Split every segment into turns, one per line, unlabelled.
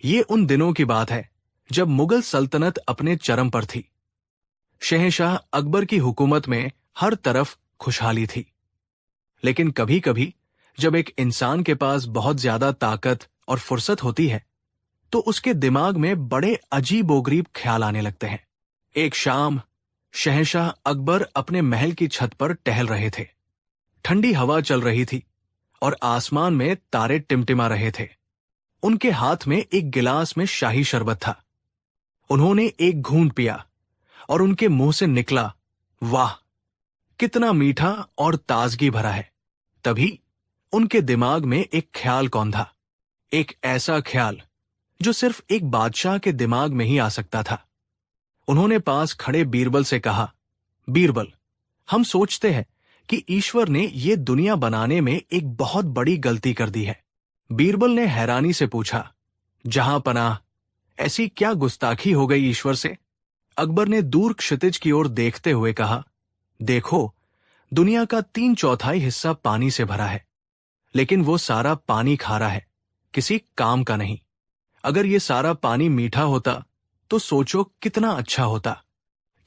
ये उन दिनों की बात है जब मुगल सल्तनत अपने चरम पर थी। शहंशाह अकबर की हुकूमत में हर तरफ खुशहाली थी। लेकिन कभी कभी जब एक इंसान के पास बहुत ज्यादा ताकत और फुर्सत होती है तो उसके दिमाग में बड़े अजीबोगरीब ख्याल आने लगते हैं। एक शाम शहंशाह अकबर अपने महल की छत पर टहल रहे थे। ठंडी हवा चल रही थी और आसमान में तारे टिमटिमा रहे थे। उनके हाथ में एक गिलास में शाही शरबत था। उन्होंने एक घूंट पिया और उनके मुंह से निकला, वाह, कितना मीठा और ताजगी भरा है। तभी उनके दिमाग में एक ख्याल कौंधा, एक ऐसा ख्याल जो सिर्फ एक बादशाह के दिमाग में ही आ सकता था। उन्होंने पास खड़े बीरबल से कहा, बीरबल, हम सोचते हैं कि ईश्वर ने ये दुनिया बनाने में एक बहुत बड़ी गलती कर दी है। बीरबल ने हैरानी से पूछा, जहां पनाह, ऐसी क्या गुस्ताखी हो गई ईश्वर से? अकबर ने दूर क्षितिज की ओर देखते हुए कहा, देखो, दुनिया का 3/4 हिस्सा पानी से भरा है, लेकिन वो सारा पानी खारा है, किसी काम का नहीं। अगर ये सारा पानी मीठा होता तो सोचो कितना अच्छा होता।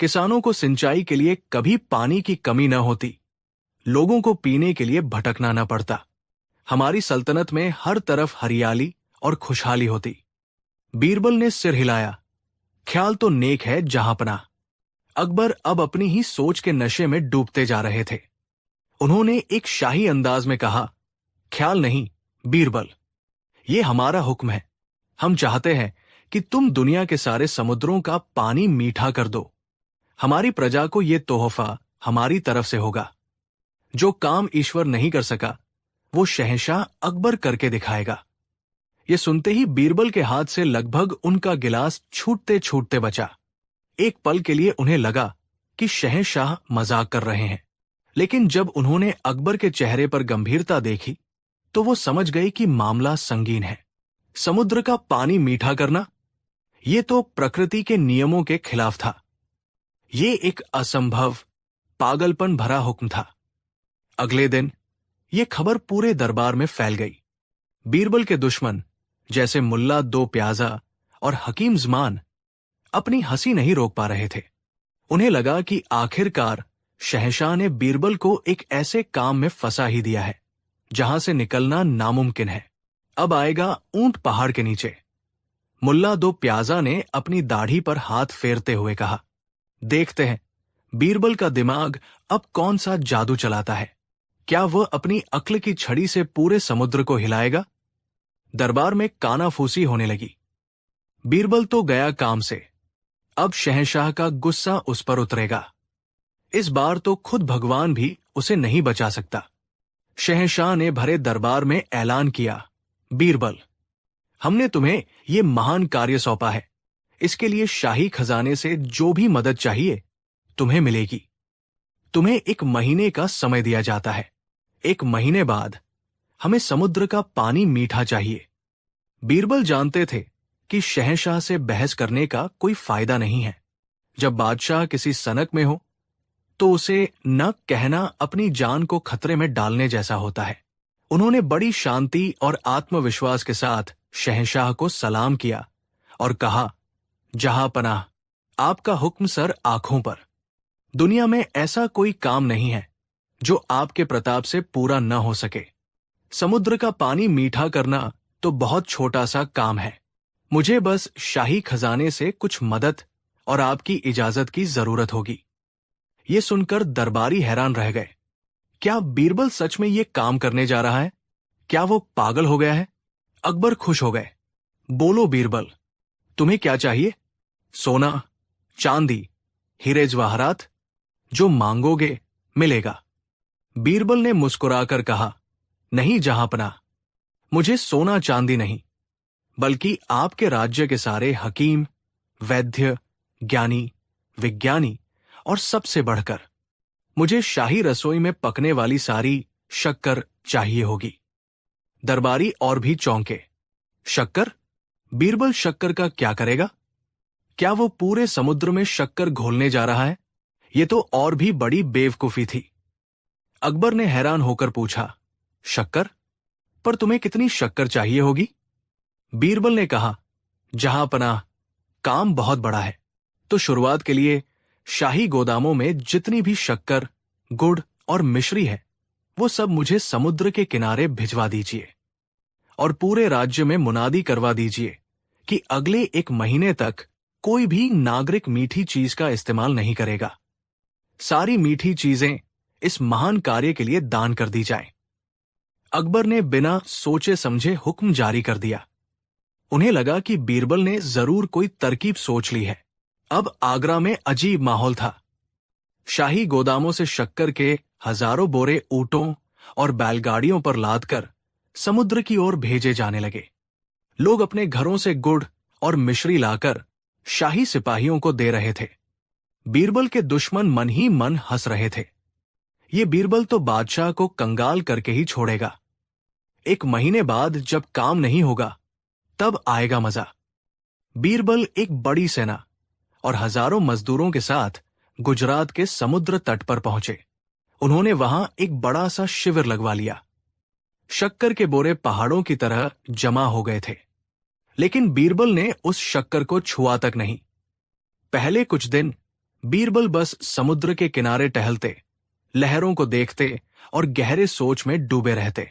किसानों को सिंचाई के लिए कभी पानी की कमी न होती, लोगों को पीने के लिए भटकना न पड़ता, हमारी सल्तनत में हर तरफ हरियाली और खुशहाली होती। बीरबल ने सिर हिलाया, ख्याल तो नेक है जहांपनाह। अकबर अब अपनी ही सोच के नशे में डूबते जा रहे थे। उन्होंने एक शाही अंदाज में कहा, ख्याल नहीं बीरबल, ये हमारा हुक्म है। हम चाहते हैं कि तुम दुनिया के सारे समुद्रों का पानी मीठा कर दो। हमारी प्रजा को ये तोहफा हमारी तरफ से होगा। जो काम ईश्वर नहीं कर सका वो शहंशाह अकबर करके दिखाएगा। ये सुनते ही बीरबल के हाथ से लगभग उनका गिलास छूटते छूटते बचा। एक पल के लिए उन्हें लगा कि शहंशाह मजाक कर रहे हैं, लेकिन जब उन्होंने अकबर के चेहरे पर गंभीरता देखी तो वो समझ गए कि मामला संगीन है। समुद्र का पानी मीठा करना, ये तो प्रकृति के नियमों के खिलाफ था। ये एक असंभव, पागलपन भरा हुक्म था। अगले दिन ये खबर पूरे दरबार में फैल गई। बीरबल के दुश्मन जैसे मुल्ला दो प्याजा और हकीम ज़मान अपनी हंसी नहीं रोक पा रहे थे। उन्हें लगा कि आखिरकार शहंशाह ने बीरबल को एक ऐसे काम में फंसा ही दिया है जहां से निकलना नामुमकिन है। अब आएगा ऊंट पहाड़ के नीचे। मुल्ला दो प्याजा ने अपनी दाढ़ी पर हाथ फेरते हुए कहा, देखते हैं बीरबल का दिमाग अब कौन सा जादू चलाता है। क्या वह अपनी अक्ल की छड़ी से पूरे समुद्र को हिलाएगा? दरबार में कानाफूसी होने लगी। बीरबल तो गया काम से, अब शहंशाह का गुस्सा उस पर उतरेगा। इस बार तो खुद भगवान भी उसे नहीं बचा सकता। शहंशाह ने भरे दरबार में ऐलान किया, बीरबल, हमने तुम्हें ये महान कार्य सौंपा है। इसके लिए शाही खजाने से जो भी मदद चाहिए तुम्हें मिलेगी। तुम्हें 1 महीने का समय दिया जाता है। 1 महीने बाद हमें समुद्र का पानी मीठा चाहिए। बीरबल जानते थे कि शहंशाह से बहस करने का कोई फायदा नहीं है। जब बादशाह किसी सनक में हो तो उसे न कहना अपनी जान को खतरे में डालने जैसा होता है। उन्होंने बड़ी शांति और आत्मविश्वास के साथ शहंशाह को सलाम किया और कहा, जहां पनाह, आपका हुक्म सर आंखों पर। दुनिया में ऐसा कोई काम नहीं है जो आपके प्रताप से पूरा न हो सके। समुद्र का पानी मीठा करना तो बहुत छोटा सा काम है। मुझे बस शाही खजाने से कुछ मदद और आपकी इजाजत की जरूरत होगी। ये सुनकर दरबारी हैरान रह गए। क्या बीरबल सच में ये काम करने जा रहा है? क्या वो पागल हो गया है? अकबर खुश हो गए। बोलो बीरबल, तुम्हें क्या चाहिए? सोना, चांदी, हीरे जवाहरात, जो मांगोगे मिलेगा। बीरबल ने मुस्कुराकर कहा, नहीं जहांपनाह, मुझे सोना चांदी नहीं, बल्कि आपके राज्य के सारे हकीम, वैद्य, ज्ञानी, विज्ञानी और सबसे बढ़कर मुझे शाही रसोई में पकने वाली सारी शक्कर चाहिए होगी। दरबारी और भी चौंके। शक्कर? बीरबल शक्कर का क्या करेगा? क्या वो पूरे समुद्र में शक्कर घोलने जा रहा है? ये तो और भी बड़ी बेवकूफी थी। अकबर ने हैरान होकर पूछा, शक्कर? पर तुम्हें कितनी शक्कर चाहिए होगी? बीरबल ने कहा, जहां पनाह, काम बहुत बड़ा है, तो शुरुआत के लिए शाही गोदामों में जितनी भी शक्कर, गुड़ और मिश्री है, वो सब मुझे समुद्र के किनारे भिजवा दीजिए और पूरे राज्य में मुनादी करवा दीजिए कि अगले 1 महीने तक कोई भी नागरिक मीठी चीज का इस्तेमाल नहीं करेगा। सारी मीठी चीजें इस महान कार्य के लिए दान कर दी जाएं। अकबर ने बिना सोचे समझे हुक्म जारी कर दिया। उन्हें लगा कि बीरबल ने जरूर कोई तरकीब सोच ली है। अब आगरा में अजीब माहौल था। शाही गोदामों से शक्कर के हजारों बोरे ऊंटों और बैलगाड़ियों पर लादकर समुद्र की ओर भेजे जाने लगे। लोग अपने घरों से गुड़ और मिश्री लाकर शाही सिपाहियों को दे रहे थे। बीरबल के दुश्मन मन ही मन हंस रहे थे। ये बीरबल तो बादशाह को कंगाल करके ही छोड़ेगा। 1 महीने बाद जब काम नहीं होगा, तब आएगा मजा। बीरबल एक बड़ी सेना और हजारों मजदूरों के साथ गुजरात के समुद्र तट पर पहुंचे। उन्होंने वहां एक बड़ा सा शिविर लगवा लिया। शक्कर के बोरे पहाड़ों की तरह जमा हो गए थे, लेकिन बीरबल ने उस शक्कर को छुआ तक नहीं। पहले कुछ दिन बीरबल बस समुद्र के किनारे टहलते, लहरों को देखते और गहरे सोच में डूबे रहते।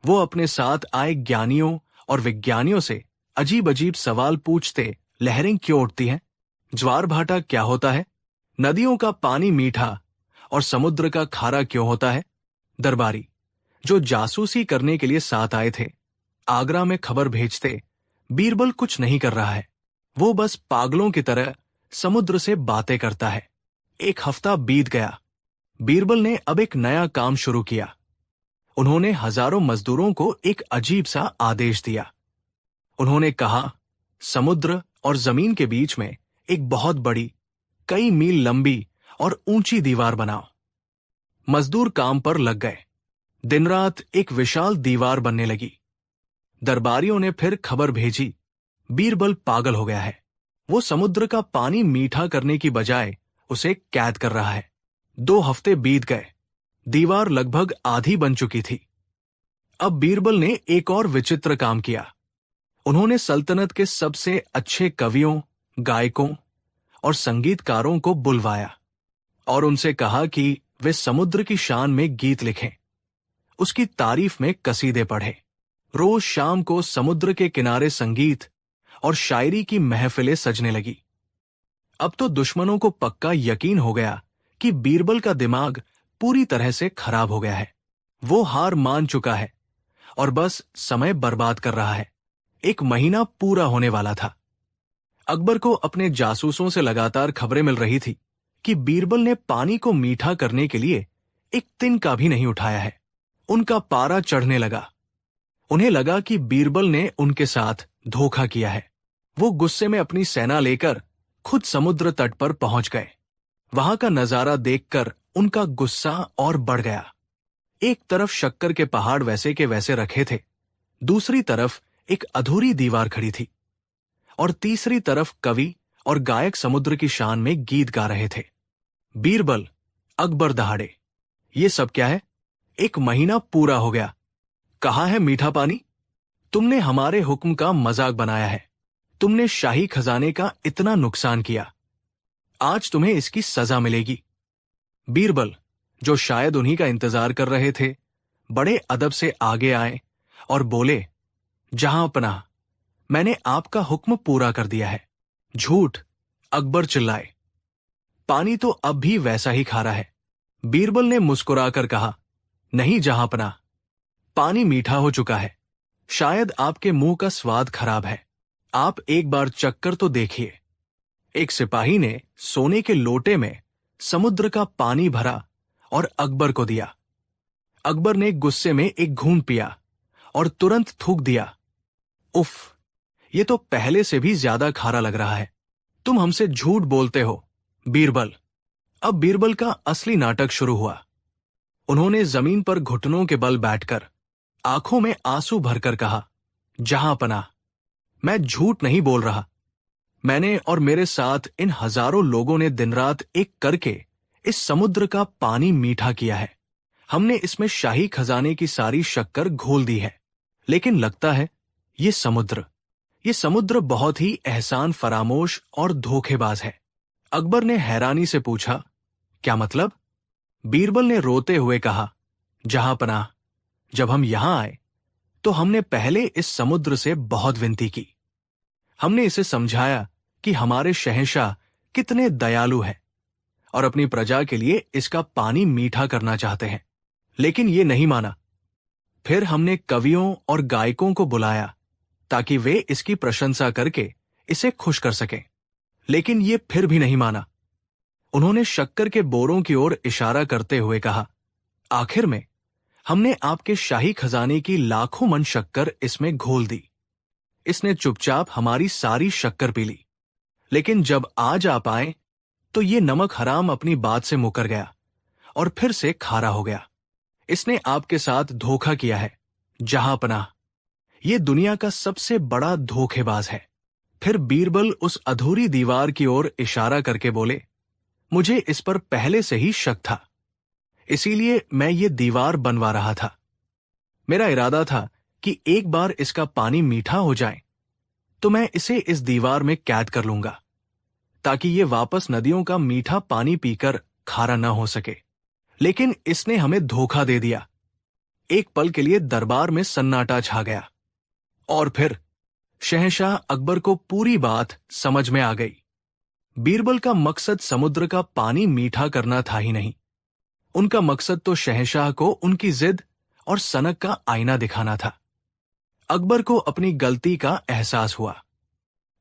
वो अपने साथ आए ज्ञानियों और विज्ञानियों से अजीब अजीब सवाल पूछते। लहरें क्यों उठती हैं? ज्वार भाटा क्या होता है? नदियों का पानी मीठा और समुद्र का खारा क्यों होता है? दरबारी, जो जासूसी करने के लिए साथ आए थे, आगरा में खबर भेजते बीरबल कुछ नहीं कर रहा है। वो बस पागलों की तरह समुद्र से बातें करता है। 1 हफ्ता बीत गया। बीरबल ने अब एक नया काम शुरू किया। उन्होंने हजारों मजदूरों को एक अजीब सा आदेश दिया। उन्होंने कहा, समुद्र और जमीन के बीच में एक बहुत बड़ी, कई मील लंबी और ऊंची दीवार बनाओ। मजदूर काम पर लग गए। दिन रात एक विशाल दीवार बनने लगी। दरबारियों ने फिर खबर भेजी, बीरबल पागल हो गया है। वो समुद्र का पानी मीठा करने की बजाय उसे कैद कर रहा है। 2 हफ्ते बीत गए। दीवार लगभग आधी बन चुकी थी। अब बीरबल ने एक और विचित्र काम किया। उन्होंने सल्तनत के सबसे अच्छे कवियों, गायकों और संगीतकारों को बुलवाया और उनसे कहा कि वे समुद्र की शान में गीत लिखें, उसकी तारीफ में कसीदे पढ़ें। रोज शाम को समुद्र के किनारे संगीत और शायरी की महफिलें सजने लगी। अब तो दुश्मनों को पक्का यकीन हो गया कि बीरबल का दिमाग पूरी तरह से खराब हो गया है। वो हार मान चुका है और बस समय बर्बाद कर रहा है। 1 महीना पूरा होने वाला था। अकबर को अपने जासूसों से लगातार खबरें मिल रही थी कि बीरबल ने पानी को मीठा करने के लिए एक तिनका भी नहीं उठाया है। उनका पारा चढ़ने लगा। उन्हें लगा कि बीरबल ने उनके साथ धोखा किया है। वो गुस्से में अपनी सेना लेकर खुद समुद्र तट पर पहुंच गए। वहां का नजारा देखकर उनका गुस्सा और बढ़ गया। एक तरफ शक्कर के पहाड़ वैसे के वैसे रखे थे, दूसरी तरफ एक अधूरी दीवार खड़ी थी और तीसरी तरफ कवि और गायक समुद्र की शान में गीत गा रहे थे। बीरबल, अकबर दहाड़े, ये सब क्या है? 1 महीना पूरा हो गया। कहाँ है मीठा पानी? तुमने हमारे हुक्म का मजाक बनाया है। तुमने शाही खजाने का इतना नुकसान किया। आज तुम्हें इसकी सजा मिलेगी। बीरबल, जो शायद उन्हीं का इंतजार कर रहे थे, बड़े अदब से आगे आए और बोले, जहां पनाह, मैंने आपका हुक्म पूरा कर दिया है। झूठ! अकबर चिल्लाए। पानी तो अब भी वैसा ही खारा है। बीरबल ने मुस्कुराकर कहा, नहीं जहां पनाह, पानी मीठा हो चुका है। शायद आपके मुंह का स्वाद खराब है। आप एक बार चक्कर तो देखिए। एक सिपाही ने सोने के लोटे में समुद्र का पानी भरा और अकबर को दिया। अकबर ने गुस्से में एक घूंट पिया और तुरंत थूक दिया। उफ, ये तो पहले से भी ज्यादा खारा लग रहा है। तुम हमसे झूठ बोलते हो, बीरबल। अब बीरबल का असली नाटक शुरू हुआ। उन्होंने जमीन पर घुटनों के बल बैठकर आंखों में आंसू भरकर कहा, जहां पनाह, मैं झूठ नहीं बोल रहा। मैंने और मेरे साथ इन हजारों लोगों ने दिन रात एक करके इस समुद्र का पानी मीठा किया है। हमने इसमें शाही खजाने की सारी शक्कर घोल दी है, लेकिन लगता है ये समुद्र, ये समुद्र बहुत ही एहसान फरामोश और धोखेबाज है। अकबर ने हैरानी से पूछा, क्या मतलब? बीरबल ने रोते हुए कहा, जहांपनाह, जब हम यहां आए तो हमने पहले इस समुद्र से बहुत विनती की। हमने इसे समझाया कि हमारे शहंशाह कितने दयालु हैं और अपनी प्रजा के लिए इसका पानी मीठा करना चाहते हैं, लेकिन ये नहीं माना। फिर हमने कवियों और गायकों को बुलाया ताकि वे इसकी प्रशंसा करके इसे खुश कर सकें, लेकिन ये फिर भी नहीं माना। उन्होंने शक्कर के बोरों की ओर इशारा करते हुए कहा, आखिर में हमने आपके शाही खजाने की लाखों मन शक्कर इसमें घोल दी। इसने चुपचाप हमारी सारी शक्कर पी ली, लेकिन जब आज आप आए तो ये नमक हराम अपनी बात से मुकर गया और फिर से खारा हो गया। इसने आपके साथ धोखा किया है, जहांपनाह। ये दुनिया का सबसे बड़ा धोखेबाज है। फिर बीरबल उस अधूरी दीवार की ओर इशारा करके बोले, मुझे इस पर पहले से ही शक था, इसीलिए मैं ये दीवार बनवा रहा था। मेरा इरादा था कि एक बार इसका पानी मीठा हो जाए तो मैं इसे इस दीवार में कैद कर लूंगा, ताकि ये वापस नदियों का मीठा पानी पीकर खारा न हो सके। लेकिन इसने हमें धोखा दे दिया। एक पल के लिए दरबार में सन्नाटा छा गया और फिर शहंशाह अकबर को पूरी बात समझ में आ गई। बीरबल का मकसद समुद्र का पानी मीठा करना था ही नहीं। उनका मकसद तो शहंशाह को उनकी जिद और सनक का आईना दिखाना था। अकबर को अपनी गलती का एहसास हुआ।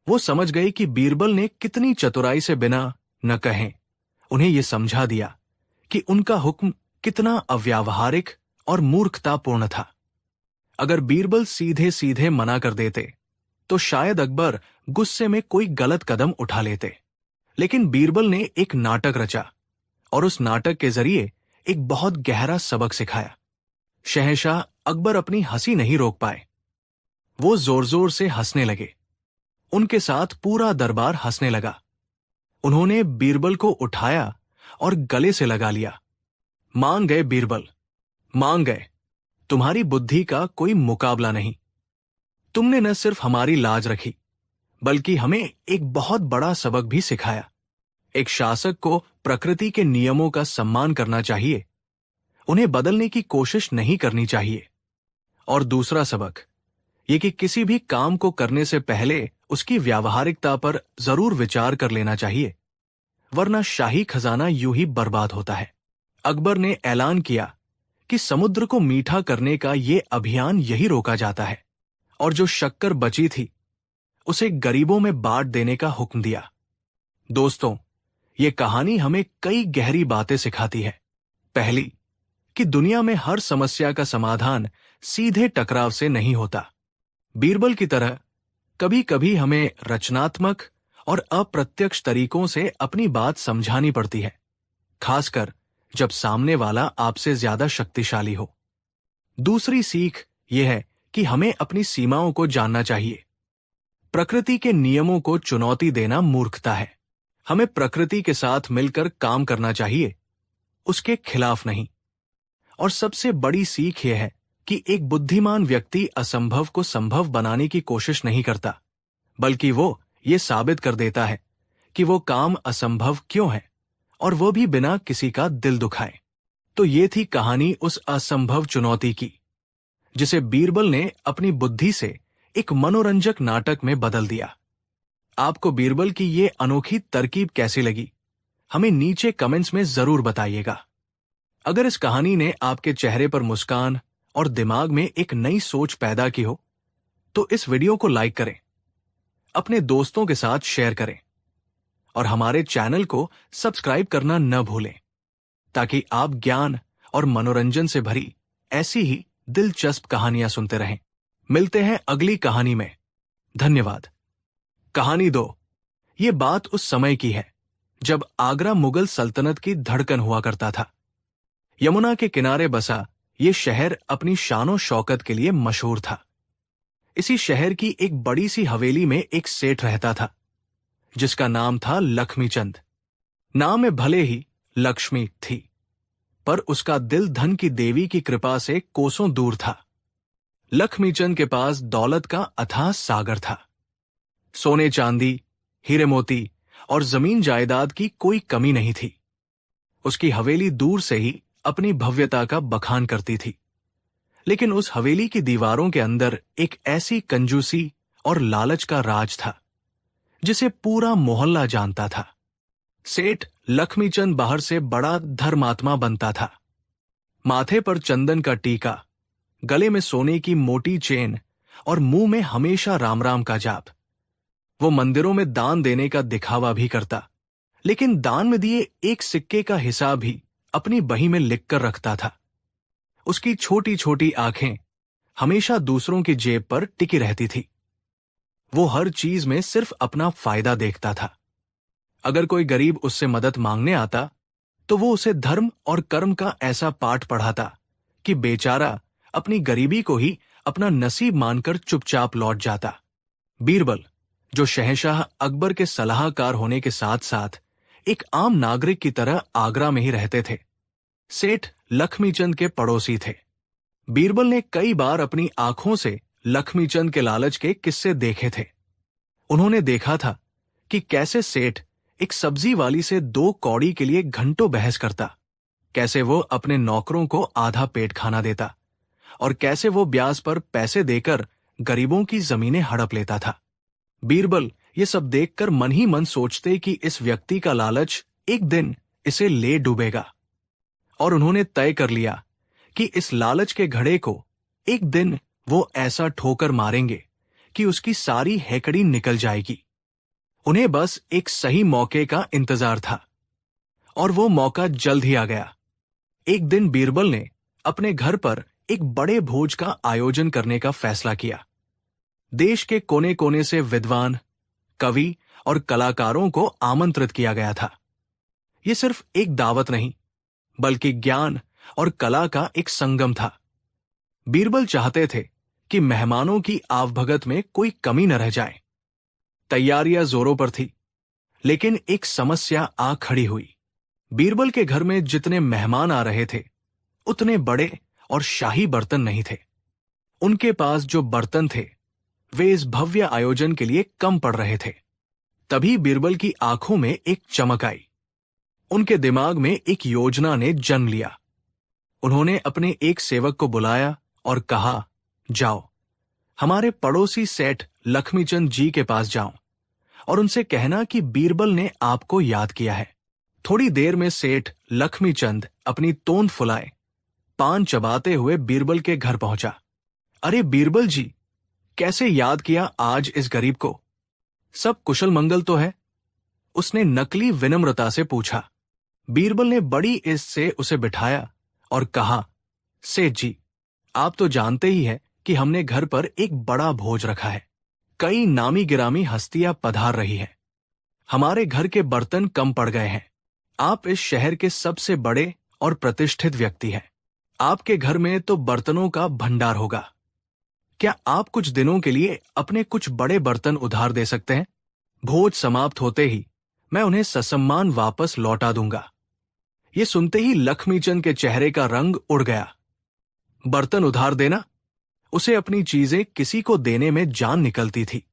वो समझ गए कि बीरबल ने कितनी चतुराई से बिना न कहे उन्हें यह समझा दिया कि उनका हुक्म कितना अव्यावहारिक और मूर्खतापूर्ण था। अगर बीरबल सीधे सीधे मना कर देते तो शायद अकबर गुस्से में कोई गलत कदम उठा लेते, लेकिन बीरबल ने एक नाटक रचा और उस नाटक के जरिए एक बहुत गहरा सबक सिखाया। शहंशाह अकबर अपनी हंसी नहीं रोक पाए। वो जोर जोर से हंसने लगे। उनके साथ पूरा दरबार हंसने लगा। उन्होंने बीरबल को उठाया और गले से लगा लिया। मान गए बीरबल, मान गए। तुम्हारी बुद्धि का कोई मुकाबला नहीं। तुमने न सिर्फ हमारी लाज रखी, बल्कि हमें एक बहुत बड़ा सबक भी सिखाया। एक शासक को प्रकृति के नियमों का सम्मान करना चाहिए, उन्हें बदलने की कोशिश नहीं करनी चाहिए। और दूसरा सबक ये कि किसी भी काम को करने से पहले उसकी व्यावहारिकता पर जरूर विचार कर लेना चाहिए, वरना शाही खजाना यूं ही बर्बाद होता है। अकबर ने ऐलान किया कि समुद्र को मीठा करने का ये अभियान यही रोका जाता है और जो शक्कर बची थी उसे गरीबों में बांट देने का हुक्म दिया। दोस्तों, ये कहानी हमें कई गहरी बातें सिखाती है। पहली, कि दुनिया में हर समस्या का समाधान सीधे टकराव से नहीं होता। बीरबल की तरह कभी कभी हमें रचनात्मक और अप्रत्यक्ष तरीकों से अपनी बात समझानी पड़ती है, खासकर जब सामने वाला आपसे ज्यादा शक्तिशाली हो। दूसरी सीख यह है कि हमें अपनी सीमाओं को जानना चाहिए। प्रकृति के नियमों को चुनौती देना मूर्खता है। हमें प्रकृति के साथ मिलकर काम करना चाहिए, उसके खिलाफ नहीं। और सबसे बड़ी सीख यह है कि एक बुद्धिमान व्यक्ति असंभव को संभव बनाने की कोशिश नहीं करता, बल्कि वो ये साबित कर देता है कि वो काम असंभव क्यों है, और वो भी बिना किसी का दिल दुखाए। तो ये थी कहानी उस असंभव चुनौती की, जिसे बीरबल ने अपनी बुद्धि से एक मनोरंजक नाटक में बदल दिया। आपको बीरबल की ये अनोखी तरकीब कैसी लगी, हमें नीचे कमेंट्स में जरूर बताइएगा। अगर इस कहानी ने आपके चेहरे पर मुस्कान और दिमाग में एक नई सोच पैदा की हो, तो इस वीडियो को लाइक करें, अपने दोस्तों के साथ शेयर करें और हमारे चैनल को सब्सक्राइब करना न भूलें, ताकि आप ज्ञान और मनोरंजन से भरी ऐसी ही दिलचस्प कहानियां सुनते रहें। मिलते हैं अगली कहानी में। धन्यवाद। कहानी 2। ये बात उस समय की है जब आगरा मुगल सल्तनत की धड़कन हुआ करता था। यमुना के किनारे बसा ये शहर अपनी शानो शौकत के लिए मशहूर था। इसी शहर की एक बड़ी सी हवेली में एक सेठ रहता था, जिसका नाम था लक्ष्मीचंद। नाम में भले ही लक्ष्मी थी, पर उसका दिल धन की देवी की कृपा से कोसों दूर था। लक्ष्मीचंद के पास दौलत का अथाह सागर था, सोने चांदी, हीरे मोती और जमीन जायदाद की कोई कमी नहीं थी। उसकी हवेली दूर से ही अपनी भव्यता का बखान करती थी, लेकिन उस हवेली की दीवारों के अंदर एक ऐसी कंजूसी और लालच का राज था जिसे पूरा मोहल्ला जानता था। सेठ लक्ष्मीचंद बाहर से बड़ा धर्मात्मा बनता था। माथे पर चंदन का टीका, गले में सोने की मोटी चेन और मुंह में हमेशा राम राम का जाप। वो मंदिरों में दान देने का दिखावा भी करता, लेकिन दान में दिए एक सिक्के का हिसाब भी अपनी बही में लिखकर रखता था। उसकी छोटी छोटी आंखें हमेशा दूसरों की जेब पर टिकी रहती थी। वो हर चीज में सिर्फ अपना फायदा देखता था। अगर कोई गरीब उससे मदद मांगने आता तो वो उसे धर्म और कर्म का ऐसा पाठ पढ़ाता कि बेचारा अपनी गरीबी को ही अपना नसीब मानकर चुपचाप लौट जाता। बीरबल, जो शहंशाह अकबर के सलाहकार होने के साथ साथ एक आम नागरिक की तरह आगरा में ही रहते थे, सेठ लक्ष्मीचंद के पड़ोसी थे। बीरबल ने कई बार अपनी आंखों से लक्ष्मीचंद के लालच के किस्से देखे थे। उन्होंने देखा था कि कैसे सेठ एक सब्जी वाली से 2 कौड़ी के लिए घंटों बहस करता, कैसे वो अपने नौकरों को आधा पेट खाना देता और कैसे वो ब्याज पर पैसे देकर गरीबों की जमीनें हड़प लेता था। बीरबल ये सब देखकर मन ही मन सोचते कि इस व्यक्ति का लालच एक दिन इसे ले डूबेगा, और उन्होंने तय कर लिया कि इस लालच के घड़े को एक दिन वो ऐसा ठोकर मारेंगे कि उसकी सारी हैकड़ी निकल जाएगी। उन्हें बस एक सही मौके का इंतजार था, और वो मौका जल्द ही आ गया। एक दिन बीरबल ने अपने घर पर एक बड़े भोज का आयोजन करने का फैसला किया। देश के कोने कोने से विद्वान, कवि और कलाकारों को आमंत्रित किया गया था। ये सिर्फ एक दावत नहीं, बल्कि ज्ञान और कला का एक संगम था। बीरबल चाहते थे कि मेहमानों की आवभगत में कोई कमी न रह जाए। तैयारियां जोरों पर थी, लेकिन एक समस्या आ खड़ी हुई। बीरबल के घर में जितने मेहमान आ रहे थे, उतने बड़े और शाही बर्तन नहीं थे। उनके पास जो बर्तन थे, वे इस भव्य आयोजन के लिए कम पड़ रहे थे। तभी बीरबल की आंखों में एक चमक आई। उनके दिमाग में एक योजना ने जन्म लिया। उन्होंने अपने एक सेवक को बुलाया और कहा, जाओ, हमारे पड़ोसी सेठ लक्ष्मीचंद जी के पास जाओ और उनसे कहना कि बीरबल ने आपको याद किया है। थोड़ी देर में सेठ लक्ष्मीचंद अपनी तोंद फुलाए, पान चबाते हुए बीरबल के घर पहुंचा। अरे बीरबल जी, कैसे याद किया आज इस गरीब को? सब कुशल मंगल तो है? उसने नकली विनम्रता से पूछा। बीरबल ने बड़ी इज्जत से उसे बिठाया और कहा, सेठ जी, आप तो जानते ही हैं कि हमने घर पर एक बड़ा भोज रखा है। कई नामी गिरामी हस्तियां पधार रही हैं। हमारे घर के बर्तन कम पड़ गए हैं। आप इस शहर के सबसे बड़े और प्रतिष्ठित व्यक्ति हैं। आपके घर में तो बर्तनों का भंडार होगा। क्या आप कुछ दिनों के लिए अपने कुछ बड़े बर्तन उधार दे सकते हैं? भोज समाप्त होते ही मैं उन्हें ससम्मान वापस लौटा दूंगा। ये सुनते ही लक्ष्मीचंद के चेहरे का रंग उड़ गया। बर्तन उधार देना? उसे अपनी चीजें किसी को देने में जान निकलती थी।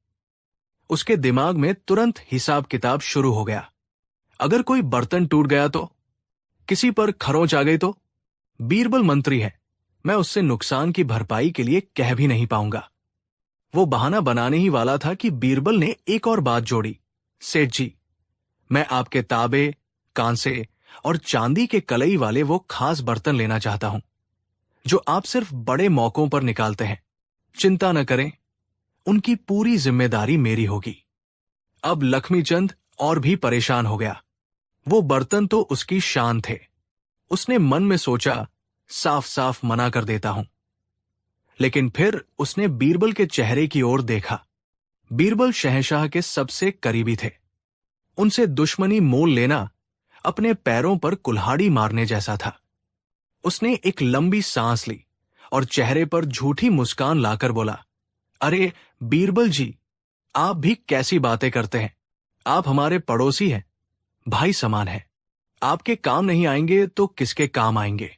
उसके दिमाग में तुरंत हिसाब किताब शुरू हो गया। अगर कोई बर्तन टूट गया तो? किसी पर खरोंच आ गई तो? बीरबल मंत्री है, मैं उससे नुकसान की भरपाई के लिए कह भी नहीं पाऊंगा। वो बहाना बनाने ही वाला था कि बीरबल ने एक और बात जोड़ी। सेठ जी, मैं आपके तांबे, कांसे और चांदी के कलई वाले वो खास बर्तन लेना चाहता हूं जो आप सिर्फ बड़े मौकों पर निकालते हैं। चिंता न करें, उनकी पूरी जिम्मेदारी मेरी होगी। अब लक्ष्मीचंद और भी परेशान हो गया। वो बर्तन तो उसकी शान थे। उसने मन में सोचा, साफ साफ मना कर देता हूं। लेकिन फिर उसने बीरबल के चेहरे की ओर देखा। बीरबल शहंशाह के सबसे करीबी थे। उनसे दुश्मनी मोल लेना अपने पैरों पर कुल्हाड़ी मारने जैसा था। उसने एक लंबी सांस ली और चेहरे पर झूठी मुस्कान लाकर बोला, अरे बीरबल जी, आप भी कैसी बातें करते हैं? आप हमारे पड़ोसी हैं, भाई समान हैं। आपके काम नहीं आएंगे तो किसके काम आएंगे?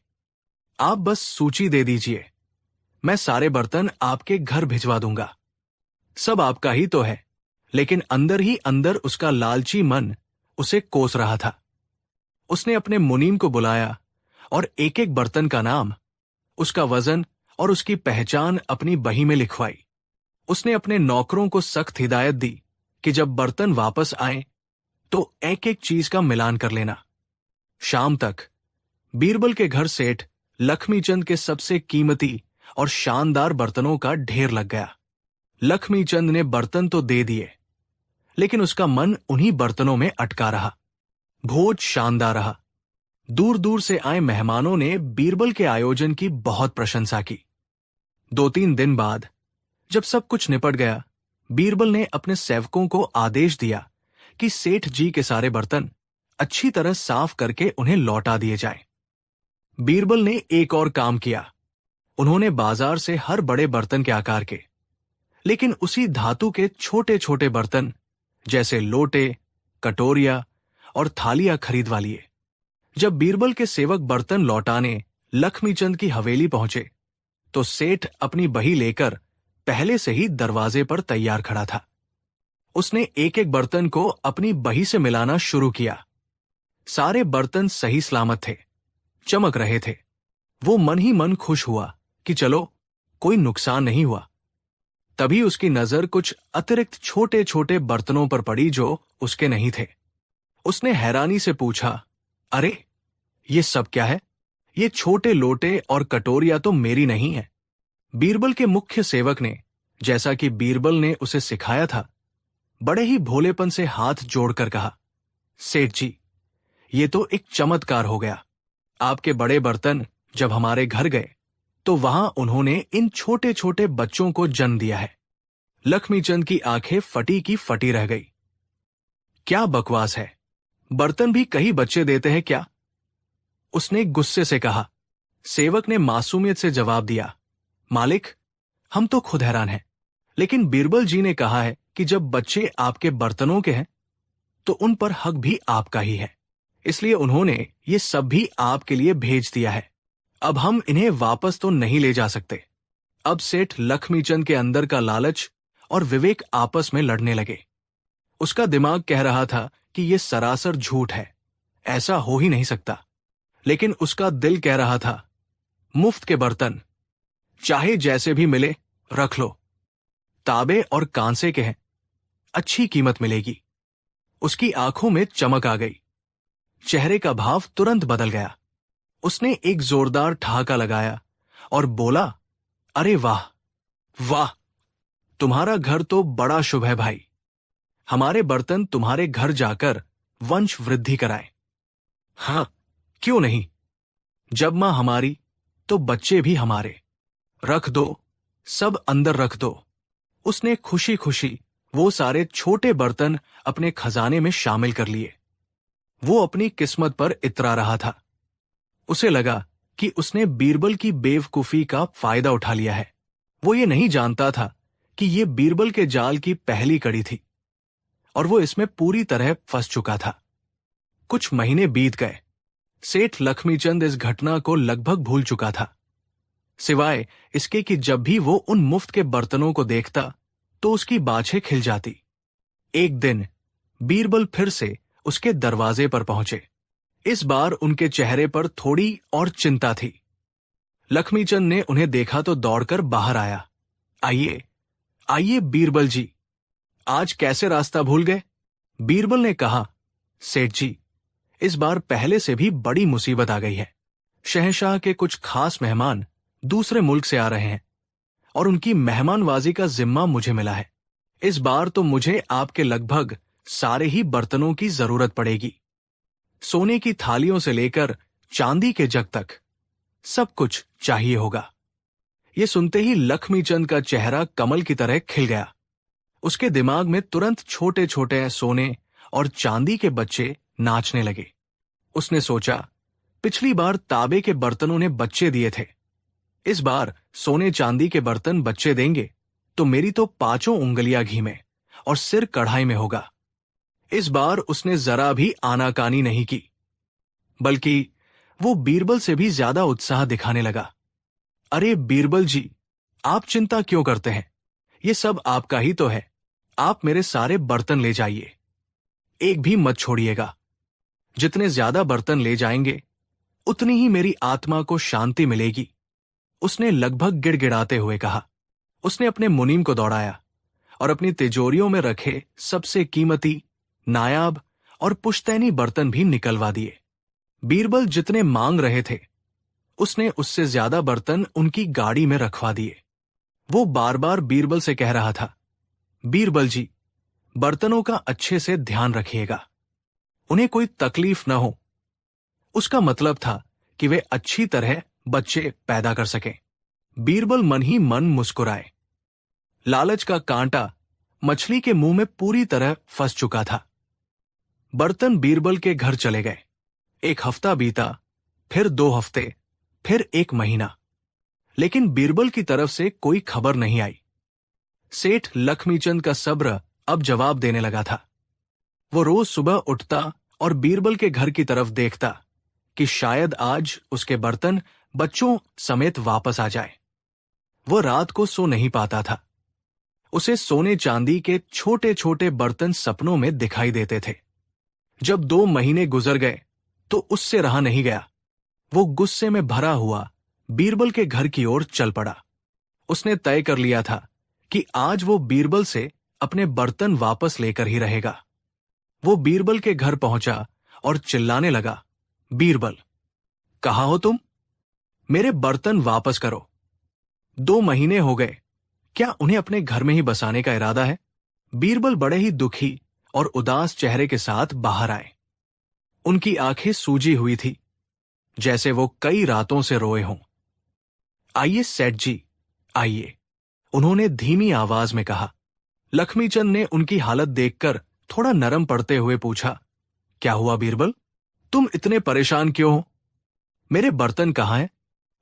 आप बस सूची दे दीजिए, मैं सारे बर्तन आपके घर भिजवा दूंगा। सब आपका ही तो है। लेकिन अंदर ही अंदर उसका लालची मन उसे कोस रहा था। उसने अपने मुनीम को बुलाया और एक एक बर्तन का नाम, उसका वजन और उसकी पहचान अपनी बही में लिखवाई। उसने अपने नौकरों को सख्त हिदायत दी कि जब बर्तन वापस आए तो एक एक चीज का मिलान कर लेना। शाम तक बीरबल के घर सेठ लक्ष्मीचंद के सबसे कीमती और शानदार बर्तनों का ढेर लग गया। लक्ष्मीचंद ने बर्तन तो दे दिए, लेकिन उसका मन उन्हीं बर्तनों में अटका रहा। भोज शानदार रहा। दूर दूर से आए मेहमानों ने बीरबल के आयोजन की बहुत प्रशंसा की। 2-3 दिन बाद जब सब कुछ निपट गया, बीरबल ने अपने सेवकों को आदेश दिया कि सेठ जी के सारे बर्तन अच्छी तरह साफ करके उन्हें लौटा दिए जाएं। बीरबल ने एक और काम किया। उन्होंने बाजार से हर बड़े बर्तन के आकार के, लेकिन उसी धातु के छोटे छोटे बर्तन जैसे लोटे, कटोरिया और थालियां खरीदवा लिए। जब बीरबल के सेवक बर्तन लौटाने लक्ष्मीचंद की हवेली पहुंचे तो सेठ अपनी बही लेकर पहले से ही दरवाजे पर तैयार खड़ा था। उसने एक एक बर्तन को अपनी बही से मिलाना शुरू किया। सारे बर्तन सही सलामत थे, चमक रहे थे। वो मन ही मन खुश हुआ कि चलो कोई नुकसान नहीं हुआ। तभी उसकी नजर कुछ अतिरिक्त छोटे छोटे बर्तनों पर पड़ी जो उसके नहीं थे। उसने हैरानी से पूछा, अरे ये सब क्या है? ये छोटे लोटे और कटोरियां तो मेरी नहीं है। बीरबल के मुख्य सेवक ने, जैसा कि बीरबल ने उसे सिखाया था, बड़े ही भोलेपन से हाथ जोड़कर कहा, सेठ जी, ये तो एक चमत्कार हो गया। आपके बड़े बर्तन जब हमारे घर गए तो वहां उन्होंने इन छोटे छोटे बच्चों को जन्म दिया है। लक्ष्मीचंद की आंखें फटी की फटी रह गई। क्या बकवास है, बर्तन भी कई बच्चे देते हैं क्या? उसने गुस्से से कहा। सेवक ने मासूमियत से जवाब दिया, मालिक, हम तो खुद हैरान हैं, लेकिन बीरबल जी ने कहा है कि जब बच्चे आपके बर्तनों के हैं तो उन पर हक भी आपका ही है, इसलिए उन्होंने ये सब भी आपके लिए भेज दिया है। अब हम इन्हें वापस तो नहीं ले जा सकते। अब सेठ लक्ष्मीचंद के अंदर का लालच और विवेक आपस में लड़ने लगे। उसका दिमाग कह रहा था कि यह सरासर झूठ है, ऐसा हो ही नहीं सकता। लेकिन उसका दिल कह रहा था, मुफ्त के बर्तन चाहे जैसे भी मिले रख लो, तांबे और कांसे के हैं, अच्छी कीमत मिलेगी। उसकी आंखों में चमक आ गई, चेहरे का भाव तुरंत बदल गया। उसने एक जोरदार ठहाका लगाया और बोला, अरे वाह वाह, तुम्हारा घर तो बड़ा शुभ है भाई। हमारे बर्तन तुम्हारे घर जाकर वंश वृद्धि कराएं। हां, क्यों नहीं? जब मां हमारी तो बच्चे भी हमारे। रख दो, सब अंदर रख दो। उसने खुशी खुशी वो सारे छोटे बर्तन अपने खजाने में शामिल कर लिए। वो अपनी किस्मत पर इतरा रहा था। उसे लगा कि उसने बीरबल की बेवकूफी का फायदा उठा लिया है। वो ये नहीं जानता था कि ये बीरबल के जाल की पहली कड़ी थी और वो इसमें पूरी तरह फंस चुका था। कुछ महीने बीत गए। सेठ लक्ष्मीचंद इस घटना को लगभग भूल चुका था, सिवाय इसके कि जब भी वो उन मुफ्त के बर्तनों को देखता तो उसकी बाछें खिल जाती। एक दिन बीरबल फिर से उसके दरवाजे पर पहुंचे। इस बार उनके चेहरे पर थोड़ी और चिंता थी। लक्ष्मीचंद ने उन्हें देखा तो दौड़कर बाहर आया। आइए आइए बीरबल जी, आज कैसे रास्ता भूल गए? बीरबल ने कहा, सेठ जी, इस बार पहले से भी बड़ी मुसीबत आ गई है। शहंशाह के कुछ खास मेहमान दूसरे मुल्क से आ रहे हैं और उनकी मेहमानवाजी का जिम्मा मुझे मिला है। इस बार तो मुझे आपके लगभग सारे ही बर्तनों की जरूरत पड़ेगी। सोने की थालियों से लेकर चांदी के जग तक सब कुछ चाहिए होगा। ये सुनते ही लक्ष्मीचंद का चेहरा कमल की तरह खिल गया। उसके दिमाग में तुरंत छोटे छोटे सोने और चांदी के बच्चे नाचने लगे। उसने सोचा, पिछली बार तांबे के बर्तनों ने बच्चे दिए थे, इस बार सोने चांदी के बर्तन बच्चे देंगे तो मेरी तो 5 उंगलियां घी में और सिर कढ़ाई में होगा। इस बार उसने जरा भी आनाकानी नहीं की, बल्कि वो बीरबल से भी ज्यादा उत्साह दिखाने लगा। अरे बीरबल जी, आप चिंता क्यों करते हैं? ये सब आपका ही तो है। आप मेरे सारे बर्तन ले जाइए, एक भी मत छोड़िएगा। जितने ज्यादा बर्तन ले जाएंगे उतनी ही मेरी आत्मा को शांति मिलेगी, उसने लगभग गिड़गिड़ाते हुए कहा। उसने अपने मुनीम को दौड़ाया और अपनी तिजोरियों में रखे सबसे कीमती, नायाब और पुश्तैनी बर्तन भी निकलवा दिए। बीरबल जितने मांग रहे थे उसने उससे ज्यादा बर्तन उनकी गाड़ी में रखवा दिए। वो बार बार बीरबल से कह रहा था, बीरबल जी, बर्तनों का अच्छे से ध्यान रखिएगा, उन्हें कोई तकलीफ न हो। उसका मतलब था कि वे अच्छी तरह बच्चे पैदा कर सकें। बीरबल मन ही मन मुस्कुराए। लालच का कांटा मछली के मुंह में पूरी तरह फंस चुका था। बर्तन बीरबल के घर चले गए। एक हफ्ता बीता, फिर 2 हफ्ते, फिर 1 महीना, लेकिन बीरबल की तरफ से कोई खबर नहीं आई। सेठ लक्ष्मीचंद का सब्र अब जवाब देने लगा था। वो रोज सुबह उठता और बीरबल के घर की तरफ देखता कि शायद आज उसके बर्तन बच्चों समेत वापस आ जाए। वो रात को सो नहीं पाता था। उसे सोने चांदी के छोटे छोटे बर्तन सपनों में दिखाई देते थे। जब 2 महीने गुजर गए तो उससे रहा नहीं गया। वो गुस्से में भरा हुआ बीरबल के घर की ओर चल पड़ा। उसने तय कर लिया था कि आज वो बीरबल से अपने बर्तन वापस लेकर ही रहेगा। वो बीरबल के घर पहुंचा और चिल्लाने लगा, बीरबल, कहाँ हो तुम? मेरे बर्तन वापस करो। 2 महीने हो गए, क्या उन्हें अपने घर में ही बसाने का इरादा है? बीरबल बड़े ही दुखी और उदास चेहरे के साथ बाहर आए। उनकी आंखें सूजी हुई थी, जैसे वो कई रातों से रोए हों। आइए सेठ जी, आइए, उन्होंने धीमी आवाज में कहा। लक्ष्मीचंद ने उनकी हालत देखकर थोड़ा नरम पड़ते हुए पूछा, क्या हुआ बीरबल? तुम इतने परेशान क्यों हो? मेरे बर्तन कहाँ हैं?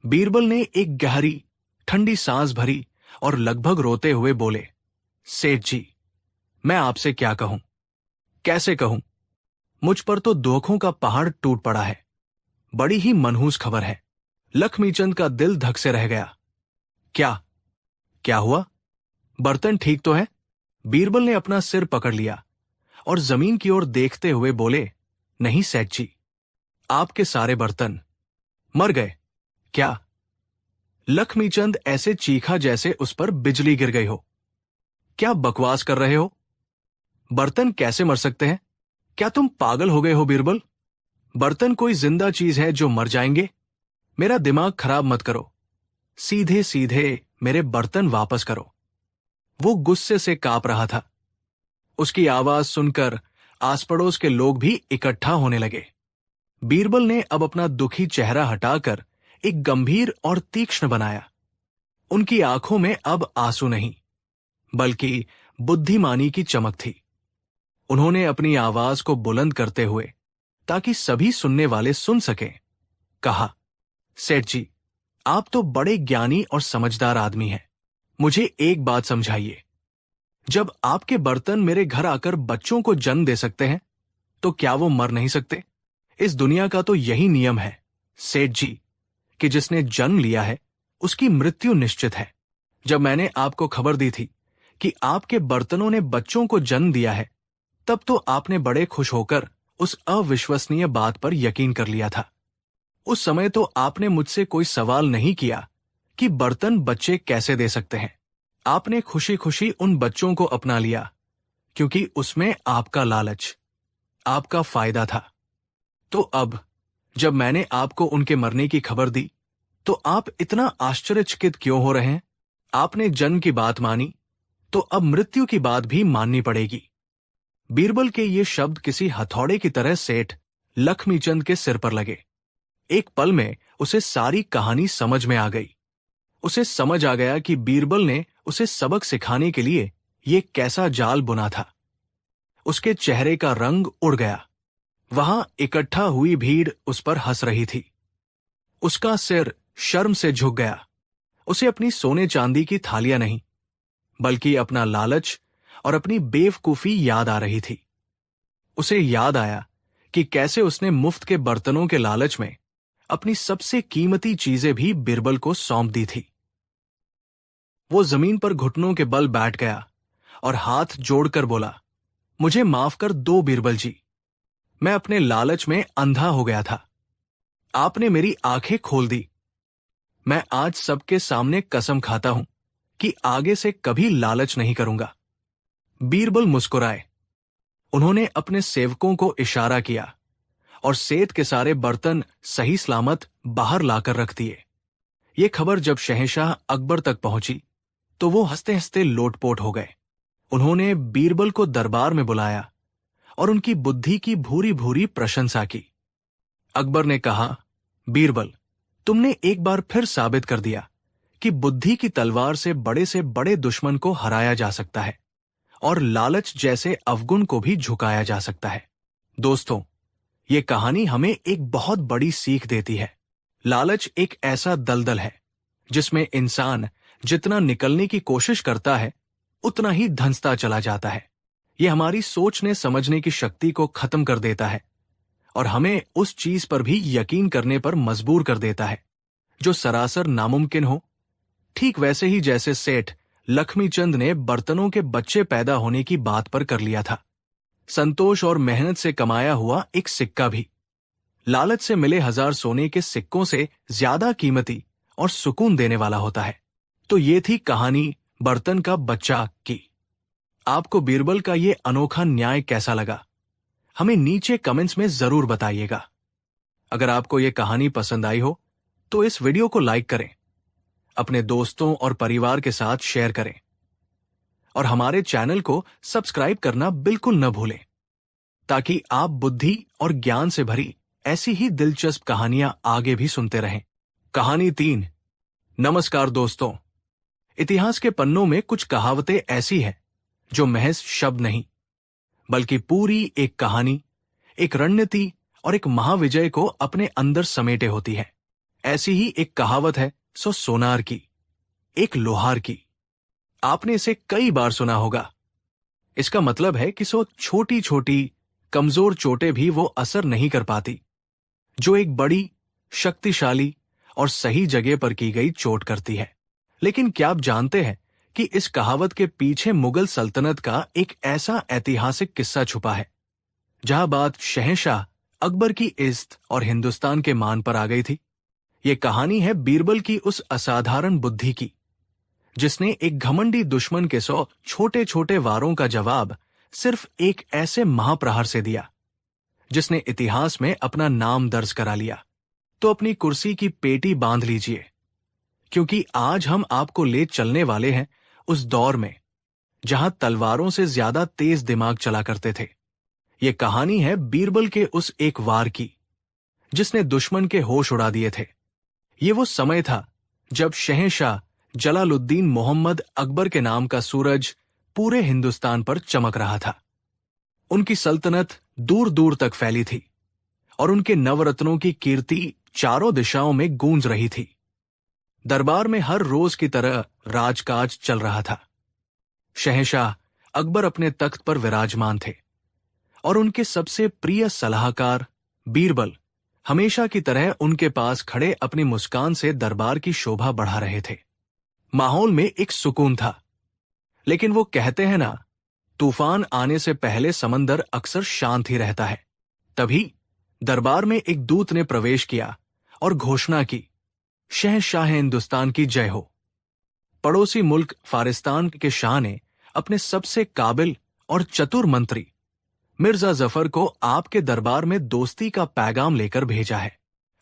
बीरबल ने एक गहरी, ठंडी सांस भरी और लगभग रोते हुए बोले, सेठ जी, मैं आपसे क्या कहूं, कैसे कहूं? मुझ पर तो दुखों का पहाड़ टूट पड़ा है। बड़ी ही मनहूस खबर है। लक्ष्मीचंद का दिल धक से रह गया। क्या हुआ? बर्तन ठीक तो है? बीरबल ने अपना सिर पकड़ लिया और जमीन की ओर देखते हुए बोले, नहीं सेठ जी, आपके सारे बर्तन मर गए। क्या? लक्ष्मीचंद ऐसे चीखा जैसे उस पर बिजली गिर गई हो। क्या बकवास कर रहे हो? बर्तन कैसे मर सकते हैं? क्या तुम पागल हो गए हो बीरबल? बर्तन कोई जिंदा चीज है जो मर जाएंगे? मेरा दिमाग खराब मत करो। सीधे सीधे मेरे बर्तन वापस करो। वो गुस्से से कांप रहा था। उसकी आवाज सुनकर आस पड़ोस के लोग भी इकट्ठा होने लगे। बीरबल ने अब अपना दुखी चेहरा हटाकर एक गंभीर और तीक्ष्ण बनाया। उनकी आंखों में अब आंसू नहीं, बल्कि बुद्धिमानी की चमक थी। उन्होंने अपनी आवाज को बुलंद करते हुए, ताकि सभी सुनने वाले सुन सकें, कहा, सेठ जी, आप तो बड़े ज्ञानी और समझदार आदमी हैं। मुझे एक बात समझाइए। जब आपके बर्तन मेरे घर आकर बच्चों को जन्म दे सकते हैं, तो क्या वो मर नहीं सकते? इस दुनिया का तो यही नियम है सेठ जी, कि जिसने जन्म लिया है उसकी मृत्यु निश्चित है। जब मैंने आपको खबर दी थी कि आपके बर्तनों ने बच्चों को जन्म दिया है, तब तो आपने बड़े खुश होकर उस अविश्वसनीय बात पर यकीन कर लिया था। उस समय तो आपने मुझसे कोई सवाल नहीं किया कि बर्तन बच्चे कैसे दे सकते हैं। आपने खुशी खुशी उन बच्चों को अपना लिया, क्योंकि उसमें आपका लालच, आपका फायदा था। तो अब जब मैंने आपको उनके मरने की खबर दी, तो आप इतना आश्चर्यचकित क्यों हो रहे हैं? आपने जन्म की बात मानी, तो अब मृत्यु की बात भी माननी पड़ेगी। बीरबल के ये शब्द किसी हथौड़े की तरह सेठ लक्ष्मीचंद के सिर पर लगे। एक पल में उसे सारी कहानी समझ में आ गई। उसे समझ आ गया कि बीरबल ने उसे सबक सिखाने के लिए ये कैसा जाल बुना था। उसके चेहरे का रंग उड़ गया। वहां इकट्ठा हुई भीड़ उस पर हंस रही थी। उसका सिर शर्म से झुक गया। उसे अपनी सोने चांदी की थालियां नहीं, बल्कि अपना लालच और अपनी बेवकूफी याद आ रही थी। उसे याद आया कि कैसे उसने मुफ्त के बर्तनों के लालच में अपनी सबसे कीमती चीजें भी बीरबल को सौंप दी थी। वो जमीन पर घुटनों के बल बैठ गया और हाथ जोड़कर बोला, मुझे माफ कर दो बीरबल जी, मैं अपने लालच में अंधा हो गया था। आपने मेरी आंखें खोल दी। मैं आज सबके सामने कसम खाता हूं कि आगे से कभी लालच नहीं करूंगा। बीरबल मुस्कुराए। उन्होंने अपने सेवकों को इशारा किया और सेठ के सारे बर्तन सही सलामत बाहर लाकर रख दिए। ये खबर जब शहंशाह अकबर तक पहुंची तो वो हंसते हंसते लोटपोट हो गए। उन्होंने बीरबल को दरबार में बुलाया और उनकी बुद्धि की भूरी भूरी प्रशंसा की। अकबर ने कहा, बीरबल, तुमने एक बार फिर साबित कर दिया कि बुद्धि की तलवार से बड़े दुश्मन को हराया जा सकता है और लालच जैसे अवगुण को भी झुकाया जा सकता है। दोस्तों, ये कहानी हमें एक बहुत बड़ी सीख देती है। लालच एक ऐसा दलदल है जिसमें इंसान जितना निकलने की कोशिश करता है उतना ही धंसता चला जाता है। ये हमारी सोचने समझने की शक्ति को खत्म कर देता है और हमें उस चीज पर भी यकीन करने पर मजबूर कर देता है जो सरासर नामुमकिन हो। ठीक वैसे ही जैसे सेठ लक्ष्मीचंद ने बर्तनों के बच्चे पैदा होने की बात पर कर लिया था। संतोष और मेहनत से कमाया हुआ एक सिक्का भी लालच से मिले 1000 सोने के सिक्कों से ज्यादा कीमती और सुकून देने वाला होता है। तो ये थी कहानी बर्तन का बच्चा की। आपको बीरबल का ये अनोखा न्याय कैसा लगा? हमें नीचे कमेंट्स में जरूर बताइएगा। अगर आपको ये कहानी पसंद आई हो तो इस वीडियो को लाइक करें, अपने दोस्तों और परिवार के साथ शेयर करें और हमारे चैनल को सब्सक्राइब करना बिल्कुल न भूलें ताकि आप बुद्धि और ज्ञान से भरी ऐसी ही दिलचस्प कहानियां आगे भी सुनते रहें। कहानी 3। नमस्कार दोस्तों, इतिहास के पन्नों में कुछ कहावतें ऐसी हैं जो महज शब्द नहीं बल्कि पूरी एक कहानी, एक रणनीति और एक महाविजय को अपने अंदर समेटे होती है। ऐसी ही एक कहावत है सो सोनार की, एक लोहार की। आपने इसे कई बार सुना होगा। इसका मतलब है कि सो छोटी छोटी कमजोर चोटें भी वो असर नहीं कर पाती जो एक बड़ी, शक्तिशाली और सही जगह पर की गई चोट करती है। लेकिन क्या आप जानते हैं कि इस कहावत के पीछे मुगल सल्तनत का एक ऐसा ऐतिहासिक किस्सा छुपा है जहां बात शहंशाह अकबर की इज्जत और हिंदुस्तान के मान पर आ गई थी। ये कहानी है बीरबल की उस असाधारण बुद्धि की जिसने एक घमंडी दुश्मन के 100 छोटे छोटे वारों का जवाब सिर्फ एक ऐसे महाप्रहार से दिया जिसने इतिहास में अपना नाम दर्ज करा लिया। तो अपनी कुर्सी की पेटी बांध लीजिए क्योंकि आज हम आपको ले चलने वाले हैं उस दौर में जहां तलवारों से ज्यादा तेज दिमाग चला करते थे। ये कहानी है बीरबल के उस एक वार की जिसने दुश्मन के होश उड़ा दिए थे। ये वो समय था जब शहंशाह जलालुद्दीन मोहम्मद अकबर के नाम का सूरज पूरे हिंदुस्तान पर चमक रहा था। उनकी सल्तनत दूर दूर तक फैली थी और उनके नवरत्नों की कीर्ति चारों दिशाओं में गूंज रही थी। दरबार में हर रोज की तरह राजकाज चल रहा था। शहंशाह अकबर अपने तख्त पर विराजमान थे और उनके सबसे प्रिय सलाहकार बीरबल हमेशा की तरह उनके पास खड़े अपनी मुस्कान से दरबार की शोभा बढ़ा रहे थे। माहौल में एक सुकून था, लेकिन वो कहते हैं ना, तूफान आने से पहले समंदर अक्सर शांत ही रहता है। तभी दरबार में एक दूत ने प्रवेश किया और घोषणा की, शहंशाह हिंदुस्तान की जय हो। पड़ोसी मुल्क फारिस्तान के शाह ने अपने सबसे काबिल और चतुर मंत्री मिर्जा जफर को आपके दरबार में दोस्ती का पैगाम लेकर भेजा है।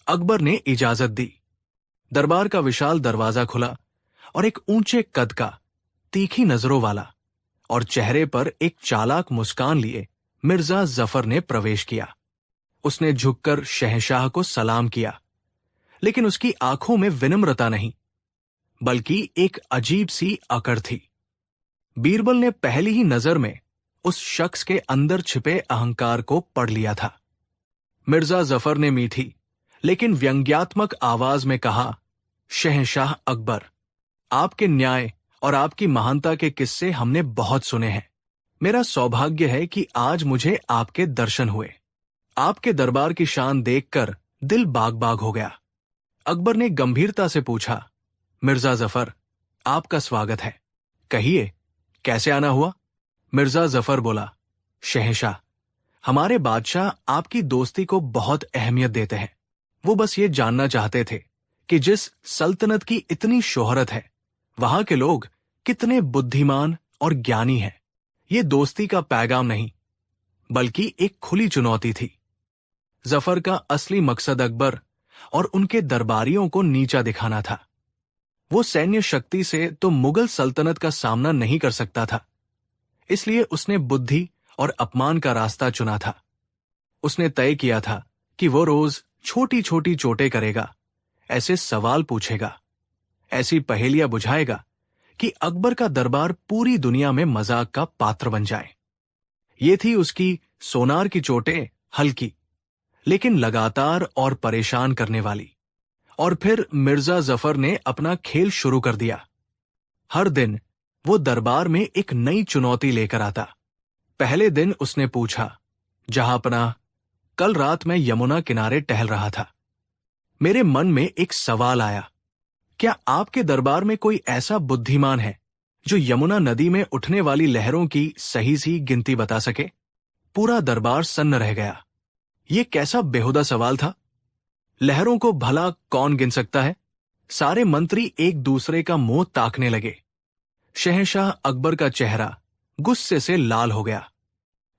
अकबर ने इजाजत दी। दरबार का विशाल दरवाजा खुला और एक ऊंचे कद का, तीखी नजरों वाला और चेहरे पर एक चालाक मुस्कान लिए मिर्जा जफर ने प्रवेश किया। उसने झुककर शहंशाह को सलाम किया, लेकिन उसकी आंखों में विनम्रता नहीं बल्कि एक अजीब सी अकड़ थी। बीरबल ने पहली ही नजर में उस शख्स के अंदर छिपे अहंकार को पढ़ लिया था। मिर्जा जफर ने मीठी लेकिन व्यंग्यात्मक आवाज में कहा, शहंशाह अकबर, आपके न्याय और आपकी महानता के किस्से हमने बहुत सुने हैं। मेरा सौभाग्य है कि आज मुझे आपके दर्शन हुए। आपके दरबार की शान देखकर दिल बाग बाग हो गया। अकबर ने गंभीरता से पूछा, मिर्जा जफर, आपका स्वागत है। कहिए, कैसे आना हुआ? मिर्जा जफर बोला, शहंशाह, हमारे बादशाह आपकी दोस्ती को बहुत अहमियत देते हैं। वो बस ये जानना चाहते थे कि जिस सल्तनत की इतनी शोहरत है, वहां के लोग कितने बुद्धिमान और ज्ञानी हैं। ये दोस्ती का पैगाम नहीं, बल्कि एक खुली चुनौती थी। जफर का असली मकसद अकबर और उनके दरबारियों को नीचा दिखाना था। वो सैन्य शक्ति से तो मुगल सल्तनत का सामना नहीं कर सकता था, इसलिए उसने बुद्धि और अपमान का रास्ता चुना था। उसने तय किया था कि वो रोज छोटी छोटी चोटें करेगा, ऐसे सवाल पूछेगा, ऐसी पहेलियां बुझाएगा कि अकबर का दरबार पूरी दुनिया में मजाक का पात्र बन जाए। ये थी उसकी सोनार की चोटें, हल्की लेकिन लगातार और परेशान करने वाली। और फिर मिर्जा जफर ने अपना खेल शुरू कर दिया। हर दिन वो दरबार में एक नई चुनौती लेकर आता। पहले दिन उसने पूछा, जहांपनाह, कल रात मैं यमुना किनारे टहल रहा था। मेरे मन में एक सवाल आया, क्या आपके दरबार में कोई ऐसा बुद्धिमान है जो यमुना नदी में उठने वाली लहरों की सही सी गिनती बता सके? पूरा दरबार सन्न रह गया। ये कैसा बेहुदा सवाल था। लहरों को भला कौन गिन सकता है? सारे मंत्री एक दूसरे का मुंह ताकने लगे। शहंशाह अकबर का चेहरा गुस्से से लाल हो गया।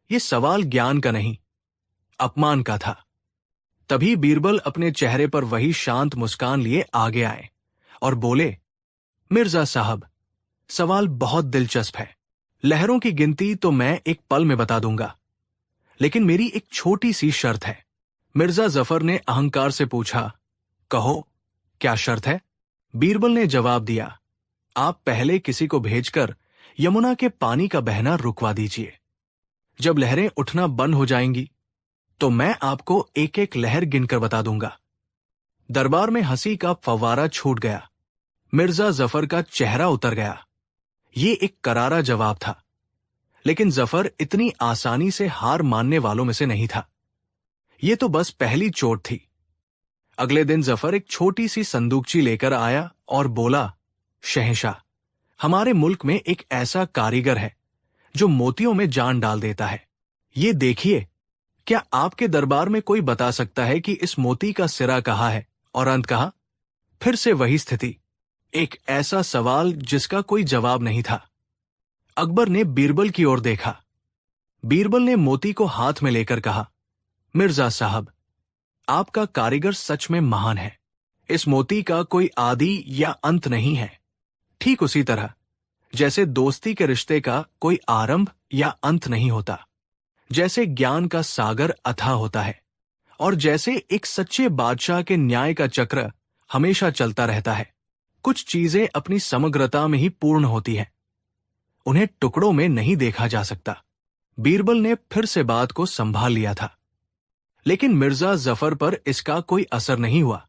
ये सवाल ज्ञान का नहीं, अपमान का था। तभी बीरबल अपने चेहरे पर वही शांत मुस्कान लिए आगे आए और बोले, मिर्जा साहब, सवाल बहुत दिलचस्प है। लहरों की गिनती तो मैं एक पल में बता दूंगा, लेकिन मेरी एक छोटी सी शर्त है। मिर्जा जफर ने अहंकार से पूछा, कहो, क्या शर्त है? बीरबल ने जवाब दिया, आप पहले किसी को भेजकर यमुना के पानी का बहना रुकवा दीजिए। जब लहरें उठना बंद हो जाएंगी तो मैं आपको एक एक लहर गिनकर बता दूंगा। दरबार में हंसी का फव्वारा छूट गया। मिर्जा जफर का चेहरा उतर गया। ये एक करारा जवाब था, लेकिन जफर इतनी आसानी से हार मानने वालों में से नहीं था। ये तो बस पहली चोट थी। अगले दिन जफर एक छोटी सी संदूकची लेकर आया और बोला, शहंशाह, हमारे मुल्क में एक ऐसा कारीगर है जो मोतियों में जान डाल देता है। ये देखिए, क्या आपके दरबार में कोई बता सकता है कि इस मोती का सिरा कहाँ है और अंत कहाँ? फिर से वही स्थिति, एक ऐसा सवाल जिसका कोई जवाब नहीं था। अकबर ने बीरबल की ओर देखा। बीरबल ने मोती को हाथ में लेकर कहा, मिर्जा साहब, आपका कारीगर सच में महान है। इस मोती का कोई आदि या अंत नहीं है। ठीक उसी तरह जैसे दोस्ती के रिश्ते का कोई आरंभ या अंत नहीं होता, जैसे ज्ञान का सागर अथाह होता है, और जैसे एक सच्चे बादशाह के न्याय का चक्र हमेशा चलता रहता है। कुछ चीजें अपनी समग्रता में ही पूर्ण होती हैं, उन्हें टुकड़ों में नहीं देखा जा सकता। बीरबल ने फिर से बात को संभाल लिया था, लेकिन मिर्जा जफर पर इसका कोई असर नहीं हुआ।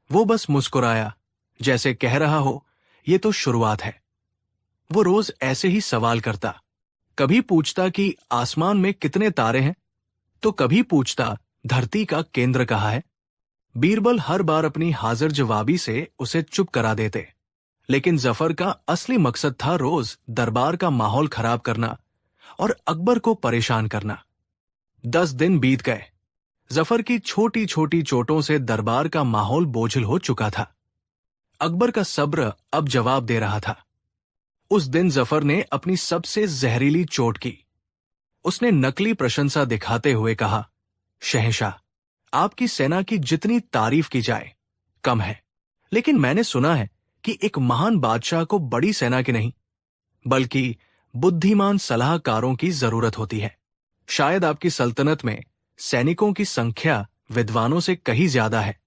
वो बस मुस्कुराया, जैसे कह रहा हो, ये तो शुरुआत है। वो रोज ऐसे ही सवाल करता। कभी पूछता कि आसमान में कितने तारे हैं, तो कभी पूछता धरती का केंद्र कहाँ है। बीरबल हर बार अपनी हाजिर जवाबी से उसे चुप करा देते, लेकिन जफर का असली मकसद था रोज दरबार का माहौल खराब करना और अकबर को परेशान करना। 10 दिन बीत गए। जफर की छोटी छोटी चोटों से दरबार का माहौल बोझिल हो चुका था। अकबर का सब्र अब जवाब दे रहा था। उस दिन जफर ने अपनी सबसे जहरीली चोट की। उसने नकली प्रशंसा दिखाते हुए कहा, शहंशाह, आपकी सेना की जितनी तारीफ की जाए कम है, लेकिन मैंने सुना है कि एक महान बादशाह को बड़ी सेना की नहीं, बल्कि बुद्धिमान सलाहकारों की जरूरत होती है। शायद आपकी सल्तनत में सैनिकों की संख्या विद्वानों से कहीं ज्यादा है,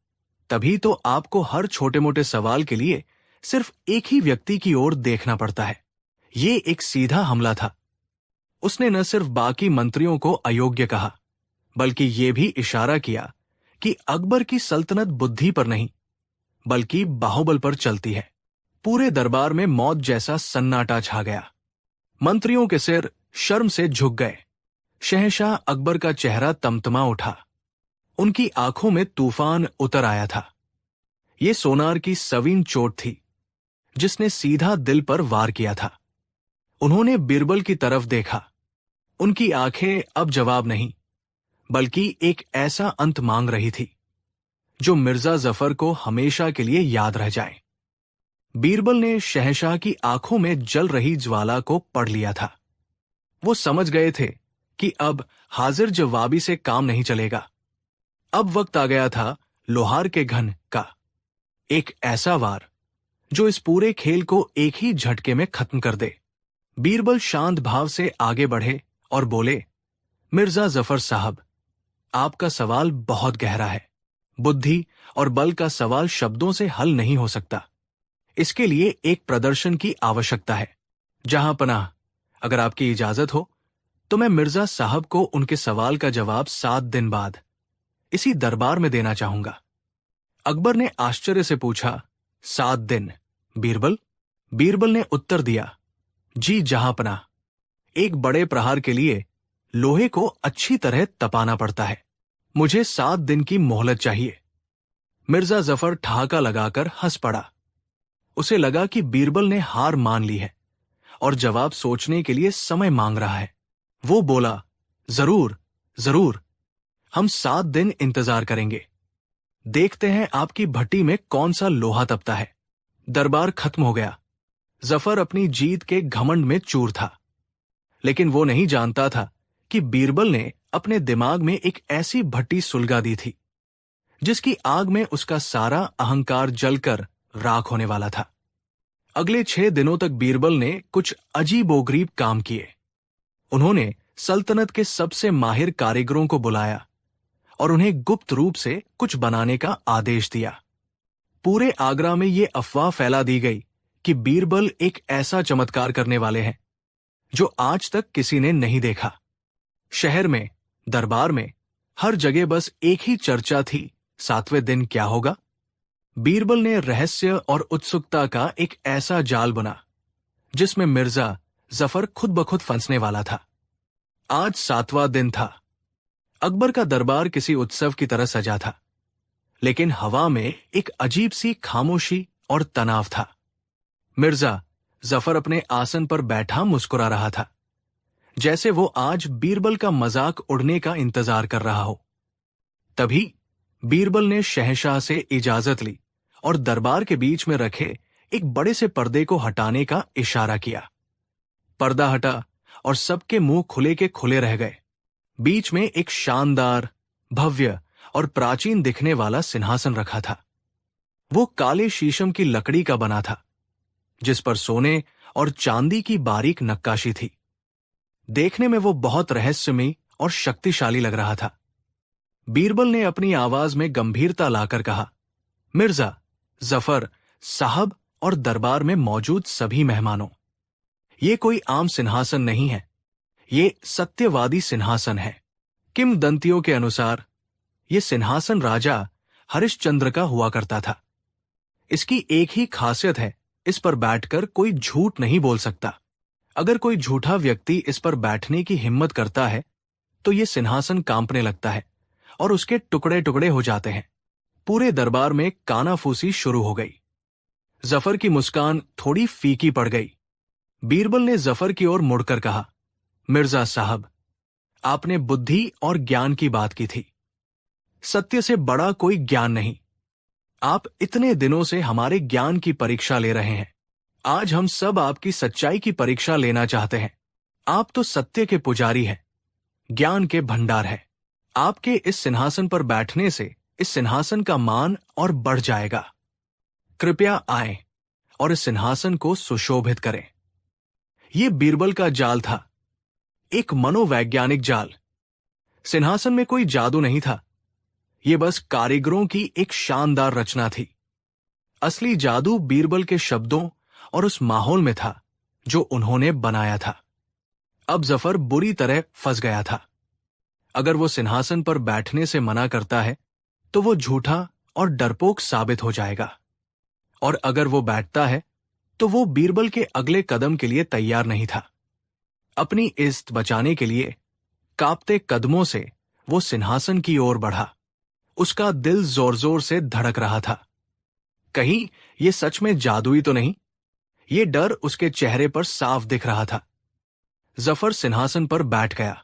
तभी तो आपको हर छोटे मोटे सवाल के लिए सिर्फ एक ही व्यक्ति की ओर देखना पड़ता है। ये एक सीधा हमला था। उसने न सिर्फ बाकी मंत्रियों को अयोग्य कहा, बल्कि ये भी इशारा किया कि अकबर की सल्तनत बुद्धि पर नहीं, बल्कि बाहुबल पर चलती है। पूरे दरबार में मौत जैसा सन्नाटा छा गया। मंत्रियों के सिर शर्म से झुक गए। शहंशाह अकबर का चेहरा तमतमा उठा। उनकी आंखों में तूफान उतर आया था। ये सोनार की सवीन चोट थी, जिसने सीधा दिल पर वार किया था। उन्होंने बीरबल की तरफ देखा। उनकी आंखें अब जवाब नहीं, बल्कि एक ऐसा अंत मांग रही थी जो मिर्जा जफर को हमेशा के लिए याद रह जाए। बीरबल ने शहंशाह की आंखों में जल रही ज्वाला को पढ़ लिया था। वो समझ गए थे कि अब हाजिर जवाबी से काम नहीं चलेगा। अब वक्त आ गया था लोहार के घन का, एक ऐसा वार जो इस पूरे खेल को एक ही झटके में खत्म कर दे। बीरबल शांत भाव से आगे बढ़े और बोले, मिर्जा जफर साहब, आपका सवाल बहुत गहरा है। बुद्धि और बल का सवाल शब्दों से हल नहीं हो सकता। इसके लिए एक प्रदर्शन की आवश्यकता है। जहां पनाह, अगर आपकी इजाजत हो तो मैं मिर्जा साहब को उनके सवाल का जवाब 7 दिन बाद इसी दरबार में देना चाहूंगा। अकबर ने आश्चर्य से पूछा, 7 दिन बीरबल? बीरबल ने उत्तर दिया, जी जहां पनाह। एक बड़े प्रहार के लिए लोहे को अच्छी तरह तपाना पड़ता है। मुझे 7 दिन की मोहलत चाहिए। मिर्जा जफर ठहाका लगाकर हंस पड़ा। उसे लगा कि बीरबल ने हार मान ली है और जवाब सोचने के लिए समय मांग रहा है। वो बोला, जरूर जरूर, हम 7 दिन इंतजार करेंगे। देखते हैं आपकी भट्टी में कौन सा लोहा तपता है। दरबार खत्म हो गया। जफर अपनी जीत के घमंड में चूर था, लेकिन वो नहीं जानता था कि बीरबल ने अपने दिमाग में एक ऐसी भट्टी सुलगा दी थी जिसकी आग में उसका सारा अहंकार जलकर राख होने वाला था। अगले 6 दिनों तक बीरबल ने कुछ अजीबोगरीब काम किए। उन्होंने सल्तनत के सबसे माहिर कारीगरों को बुलाया और उन्हें गुप्त रूप से कुछ बनाने का आदेश दिया। पूरे आगरा में ये अफवाह फैला दी गई कि बीरबल एक ऐसा चमत्कार करने वाले हैं जो आज तक किसी ने नहीं देखा। शहर में, दरबार में, हर जगह बस एक ही चर्चा थी, 7वें दिन क्या होगा। बीरबल ने रहस्य और उत्सुकता का एक ऐसा जाल बुना जिसमें मिर्जा जफर खुद ब खुद फंसने वाला था। आज 7वां दिन था। अकबर का दरबार किसी उत्सव की तरह सजा था, लेकिन हवा में एक अजीब सी खामोशी और तनाव था। मिर्जा जफर अपने आसन पर बैठा मुस्कुरा रहा था, जैसे वो आज बीरबल का मजाक उड़ने का इंतजार कर रहा हो। तभी बीरबल ने शहंशाह से इजाजत ली और दरबार के बीच में रखे एक बड़े से पर्दे को हटाने का इशारा किया। पर्दा हटा और सबके मुंह खुले के खुले रह गए। बीच में एक शानदार, भव्य और प्राचीन दिखने वाला सिंहासन रखा था। वो काले शीशम की लकड़ी का बना था, जिस पर सोने और चांदी की बारीक नक्काशी थी। देखने में वो बहुत रहस्यमयी और शक्तिशाली लग रहा था। बीरबल ने अपनी आवाज में गंभीरता लाकर कहा, मिर्जा जफर साहब और दरबार में मौजूद सभी मेहमानों, ये कोई आम सिंहासन नहीं है, ये सत्यवादी सिंहासन है। किंवदंतियों के अनुसार ये सिंहासन राजा हरिश्चंद्र का हुआ करता था। इसकी एक ही खासियत है, इस पर बैठकर कोई झूठ नहीं बोल सकता। अगर कोई झूठा व्यक्ति इस पर बैठने की हिम्मत करता है तो ये सिंहासन कांपने लगता है और उसके टुकड़े टुकड़े हो जाते हैं। पूरे दरबार में कानाफूसी शुरू हो गई। जफर की मुस्कान थोड़ी फीकी पड़ गई। बीरबल ने जफर की ओर मुड़कर कहा, मिर्जा साहब, आपने बुद्धि और ज्ञान की बात की थी। सत्य से बड़ा कोई ज्ञान नहीं। आप इतने दिनों से हमारे ज्ञान की परीक्षा ले रहे हैं। आज हम सब आपकी सच्चाई की परीक्षा लेना चाहते हैं। आप तो सत्य के पुजारी हैं, ज्ञान के भंडार हैं। आपके इस सिंहासन पर बैठने से इस सिंहासन का मान और बढ़ जाएगा। कृपया आएं और इस सिंहासन को सुशोभित करें। यह बीरबल का जाल था, एक मनोवैज्ञानिक जाल। सिंहासन में कोई जादू नहीं था, यह बस कारीगरों की एक शानदार रचना थी। असली जादू बीरबल के शब्दों और उस माहौल में था जो उन्होंने बनाया था। अब जफर बुरी तरह फंस गया था। अगर वो सिंहासन पर बैठने से मना करता है तो वो झूठा और डरपोक साबित हो जाएगा, और अगर वो बैठता है तो वो बीरबल के अगले कदम के लिए तैयार नहीं था। अपनी इज्जत बचाने के लिए कांपते कदमों से वो सिंहासन की ओर बढ़ा। उसका दिल जोर जोर से धड़क रहा था। कहीं ये सच में जादुई तो नहीं, ये डर उसके चेहरे पर साफ दिख रहा था। जफर सिंहासन पर बैठ गया।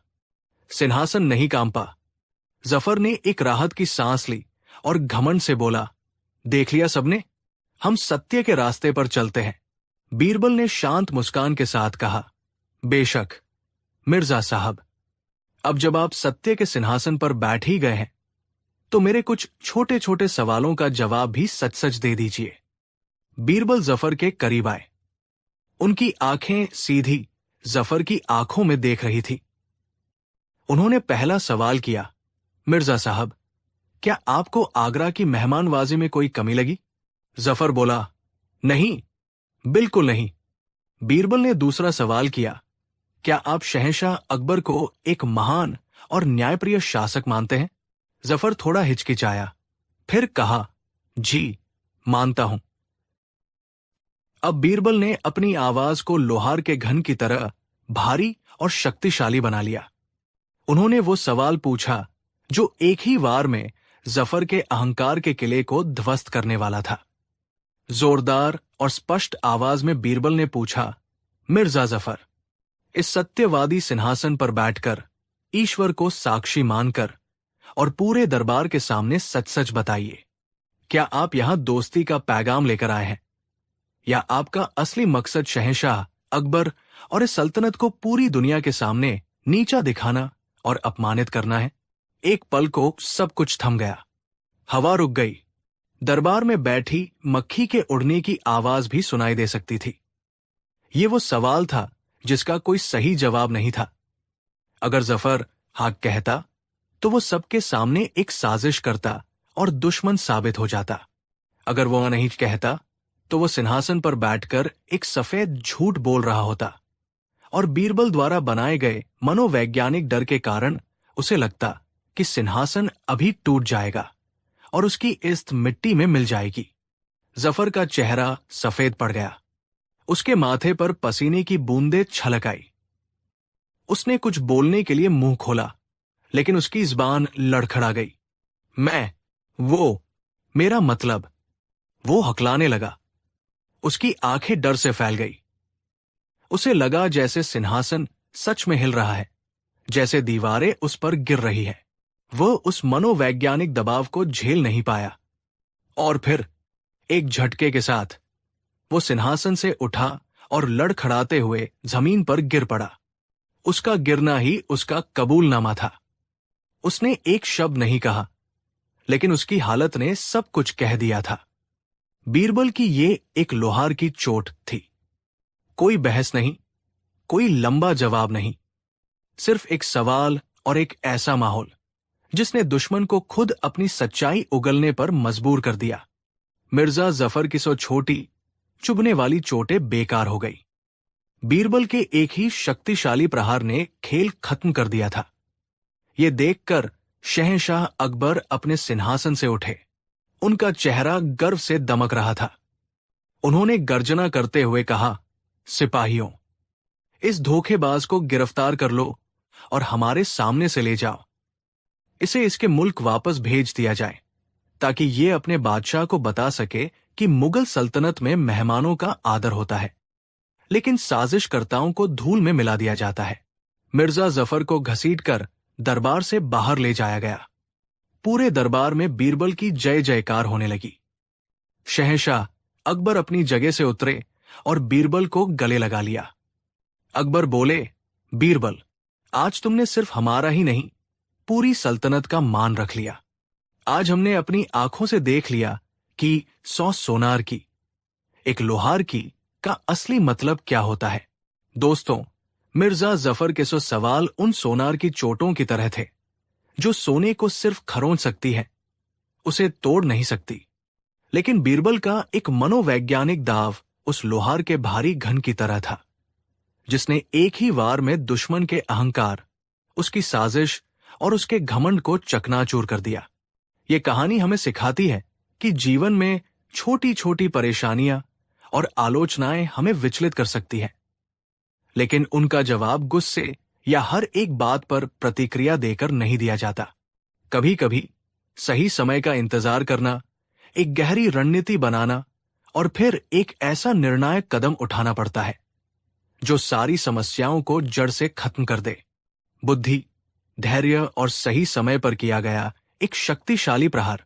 सिंहासन नहीं कांपा। जफर ने एक राहत की सांस ली और घमंड से बोला, देख लिया सबने, हम सत्य के रास्ते पर चलते हैं। बीरबल ने शांत मुस्कान के साथ कहा, बेशक मिर्जा साहब, अब जब आप सत्य के सिंहासन पर बैठ ही गए हैं तो मेरे कुछ छोटे छोटे सवालों का जवाब भी सच सच दे दीजिए। बीरबल जफर के करीब आए। उनकी आंखें सीधी जफर की आंखों में देख रही थी। उन्होंने पहला सवाल किया, मिर्जा साहब, क्या आपको आगरा की मेहमानवाजी में कोई कमी लगी? जफर बोला, नहीं, बिल्कुल नहीं। बीरबल ने दूसरा सवाल किया, क्या आप शहंशाह अकबर को एक महान और न्यायप्रिय शासक मानते हैं? जफर थोड़ा हिचकिचाया, फिर कहा, जी, मानता हूं। अब बीरबल ने अपनी आवाज को लोहार के घन की तरह भारी और शक्तिशाली बना लिया। उन्होंने वो सवाल पूछा जो एक ही वार में जफर के अहंकार के किले को ध्वस्त करने वाला था। जोरदार और स्पष्ट आवाज में बीरबल ने पूछा, मिर्जा जफर, इस सत्यवादी सिंहासन पर बैठकर ईश्वर को साक्षी मानकर और पूरे दरबार के सामने सच सच बताइए, क्या आप यहां दोस्ती का पैगाम लेकर आए हैं या आपका असली मकसद शहंशाह अकबर और इस सल्तनत को पूरी दुनिया के सामने नीचा दिखाना और अपमानित करना है? एक पल को सब कुछ थम गया। हवा रुक गई। दरबार में बैठी मक्खी के उड़ने की आवाज भी सुनाई दे सकती थी। ये वो सवाल था जिसका कोई सही जवाब नहीं था। अगर जफर हाँ कहता तो वो सबके सामने एक साजिश करता और दुश्मन साबित हो जाता। अगर वो नहीं कहता तो वो सिंहासन पर बैठकर एक सफेद झूठ बोल रहा होता और बीरबल द्वारा बनाए गए मनोवैज्ञानिक डर के कारण उसे लगता कि सिंहासन अभी टूट जाएगा और उसकी इस्त मिट्टी में मिल जाएगी। जफर का चेहरा सफेद पड़ गया। उसके माथे पर पसीने की बूंदें छलक आई। उसने कुछ बोलने के लिए मुंह खोला, लेकिन उसकी जुबान लड़खड़ा गई। मेरा मतलब, वो हकलाने लगा। उसकी आंखें डर से फैल गई। उसे लगा जैसे सिंहासन सच में हिल रहा है, जैसे दीवारें उस पर गिर रही है। वह उस मनोवैज्ञानिक दबाव को झेल नहीं पाया और फिर एक झटके के साथ वो सिंहासन से उठा और लड़खड़ाते हुए जमीन पर गिर पड़ा। उसका गिरना ही उसका कबूलनामा था। उसने एक शब्द नहीं कहा, लेकिन उसकी हालत ने सब कुछ कह दिया था। बीरबल की ये एक लोहार की चोट थी। कोई बहस नहीं, कोई लंबा जवाब नहीं, सिर्फ एक सवाल और एक ऐसा माहौल जिसने दुश्मन को खुद अपनी सच्चाई उगलने पर मजबूर कर दिया। मिर्जा जफर की सो छोटी चुभने वाली चोटें बेकार हो गई। बीरबल के एक ही शक्तिशाली प्रहार ने खेल खत्म कर दिया था। ये देखकर शहंशाह अकबर अपने सिंहासन से उठे। उनका चेहरा गर्व से दमक रहा था। उन्होंने गर्जना करते हुए कहा, सिपाहियों, इस धोखेबाज को गिरफ्तार कर लो और हमारे सामने से ले जाओ। इसे इसके मुल्क वापस भेज दिया जाए ताकि ये अपने बादशाह को बता सके कि मुगल सल्तनत में मेहमानों का आदर होता है, लेकिन साजिशकर्ताओं को धूल में मिला दिया जाता है। मिर्जा जफर को घसीटकर दरबार से बाहर ले जाया गया। पूरे दरबार में बीरबल की जय जयकार होने लगी। शहंशाह अकबर अपनी जगह से उतरे और बीरबल को गले लगा लिया। अकबर बोले, बीरबल, आज तुमने सिर्फ हमारा ही नहीं, पूरी सल्तनत का मान रख लिया। आज हमने अपनी आंखों से देख लिया कि 100 सोनार की, एक लोहार की का असली मतलब क्या होता है। दोस्तों, मिर्जा जफर के 100 सवाल उन सोनार की चोटों की तरह थे जो सोने को सिर्फ खरोंच सकती है, उसे तोड़ नहीं सकती। लेकिन बीरबल का एक मनोवैज्ञानिक दाव उस लोहार के भारी घन की तरह था, जिसने एक ही वार में दुश्मन के अहंकार, उसकी साजिश और उसके घमंड को चकनाचूर कर दिया। ये कहानी हमें सिखाती है कि जीवन में छोटी छोटी परेशानियां और आलोचनाएं हमें विचलित कर सकती हैं, लेकिन उनका जवाब गुस्से या हर एक बात पर प्रतिक्रिया देकर नहीं दिया जाता। कभी कभी सही समय का इंतजार करना, एक गहरी रणनीति बनाना और फिर एक ऐसा निर्णायक कदम उठाना पड़ता है जो सारी समस्याओं को जड़ से खत्म कर दे। बुद्धि, धैर्य और सही समय पर किया गया एक शक्तिशाली प्रहार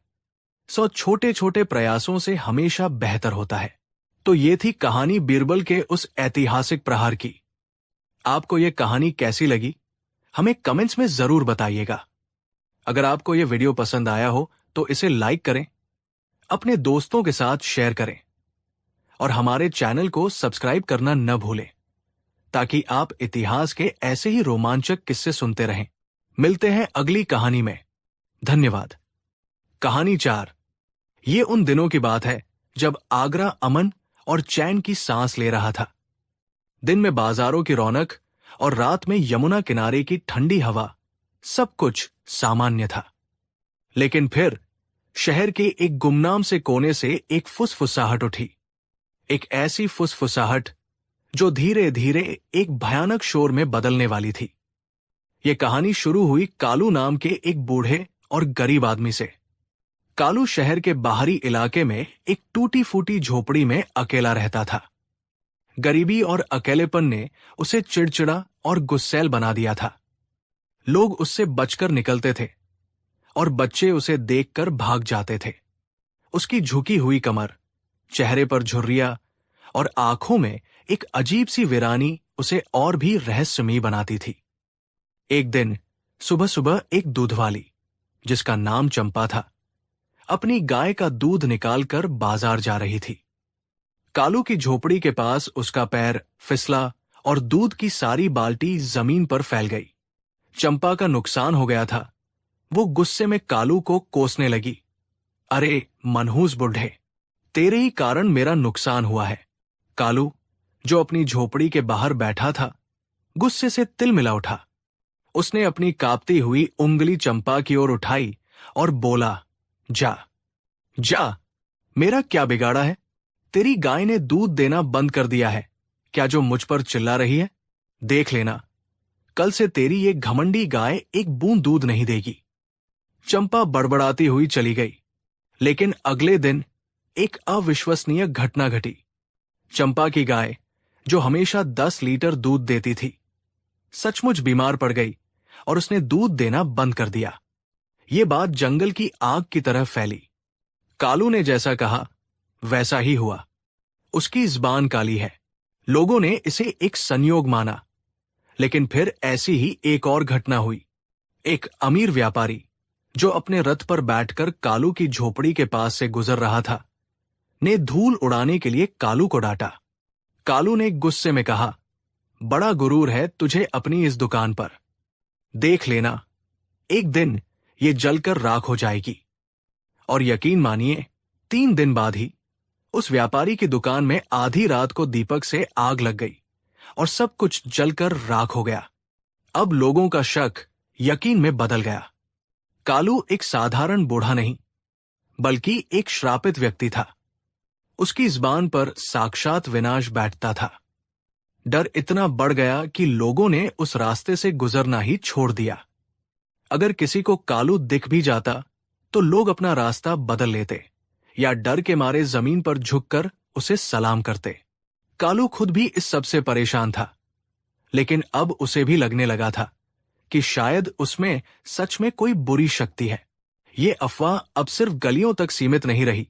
100 छोटे छोटे प्रयासों से हमेशा बेहतर होता है। तो ये थी कहानी बीरबल के उस ऐतिहासिक प्रहार की। आपको ये कहानी कैसी लगी हमें कमेंट्स में जरूर बताइएगा। अगर आपको ये वीडियो पसंद आया हो तो इसे लाइक करें, अपने दोस्तों के साथ शेयर करें और हमारे चैनल को सब्सक्राइब करना न भूलें ताकि आप इतिहास के ऐसे ही रोमांचक किस्से सुनते रहें। मिलते हैं अगली कहानी में। धन्यवाद। कहानी 4। ये उन दिनों की बात है जब आगरा अमन और चैन की सांस ले रहा था। दिन में बाजारों की रौनक और रात में यमुना किनारे की ठंडी हवा, सब कुछ सामान्य था। लेकिन फिर शहर के एक गुमनाम से कोने से एक फुसफुसाहट उठी। एक ऐसी फुसफुसाहट जो धीरे धीरे एक भयानक शोर में बदलने वाली थी। यह कहानी शुरू हुई कालू नाम के एक बूढ़े और गरीब आदमी से। कालू शहर के बाहरी इलाके में एक टूटी फूटी झोपड़ी में अकेला रहता था। गरीबी और अकेलेपन ने उसे चिड़चिड़ा और गुस्सैल बना दिया था। लोग उससे बचकर निकलते थे और बच्चे उसे देखकर भाग जाते थे। उसकी झुकी हुई कमर, चेहरे पर झुर्रियां और आंखों में एक अजीब सी वीरानी उसे और भी रहस्यमयी बनाती थी। एक दिन सुबह सुबह एक दूधवाली, जिसका नाम चंपा था, अपनी गाय का दूध निकालकर बाजार जा रही थी। कालू की झोपड़ी के पास उसका पैर फिसला और दूध की सारी बाल्टी जमीन पर फैल गई। चंपा का नुकसान हो गया था। वो गुस्से में कालू को कोसने लगी। अरे मनहूस बुढ़े, तेरे ही कारण मेरा नुकसान हुआ है। कालू, जो अपनी झोपड़ी के बाहर बैठा था, गुस्से से तिलमिला उठा। उसने अपनी कांपती हुई उंगली चंपा की ओर उठाई और बोला, जा जा, मेरा क्या बिगाड़ा है? तेरी गाय ने दूध देना बंद कर दिया है क्या जो मुझ पर चिल्ला रही है? देख लेना, कल से तेरी ये घमंडी गाय एक बूंद दूध नहीं देगी। चंपा बड़बड़ाती हुई चली गई। लेकिन अगले दिन एक अविश्वसनीय घटना घटी। चंपा की गाय, जो हमेशा 10 लीटर दूध देती थी, सचमुच बीमार पड़ गई और उसने दूध देना बंद कर दिया। ये बात जंगल की आग की तरह फैली। कालू ने जैसा कहा वैसा ही हुआ। उसकी जुबान काली है। लोगों ने इसे एक संयोग माना। लेकिन फिर ऐसी ही एक और घटना हुई। एक अमीर व्यापारी, जो अपने रथ पर बैठकर कालू की झोपड़ी के पास से गुजर रहा था, ने धूल उड़ाने के लिए कालू को डांटा। कालू ने गुस्से में कहा, बड़ा गुरूर है तुझे अपनी इस दुकान पर। देख लेना, एक दिन ये जलकर राख हो जाएगी। और यकीन मानिए, 3 दिन बाद ही उस व्यापारी की दुकान में आधी रात को दीपक से आग लग गई और सब कुछ जलकर राख हो गया। अब लोगों का शक यकीन में बदल गया। कालू एक साधारण बूढ़ा नहीं, बल्कि एक श्रापित व्यक्ति था। उसकी जुबान पर साक्षात विनाश बैठता था। डर इतना बढ़ गया कि लोगों ने उस रास्ते से गुजरना ही छोड़ दिया। अगर किसी को कालू दिख भी जाता तो लोग अपना रास्ता बदल लेते या डर के मारे जमीन पर झुककर उसे सलाम करते। कालू खुद भी इस सब से परेशान था। लेकिन अब उसे भी लगने लगा था कि शायद उसमें सच में कोई बुरी शक्ति है। ये अफवाह अब सिर्फ गलियों तक सीमित नहीं रही।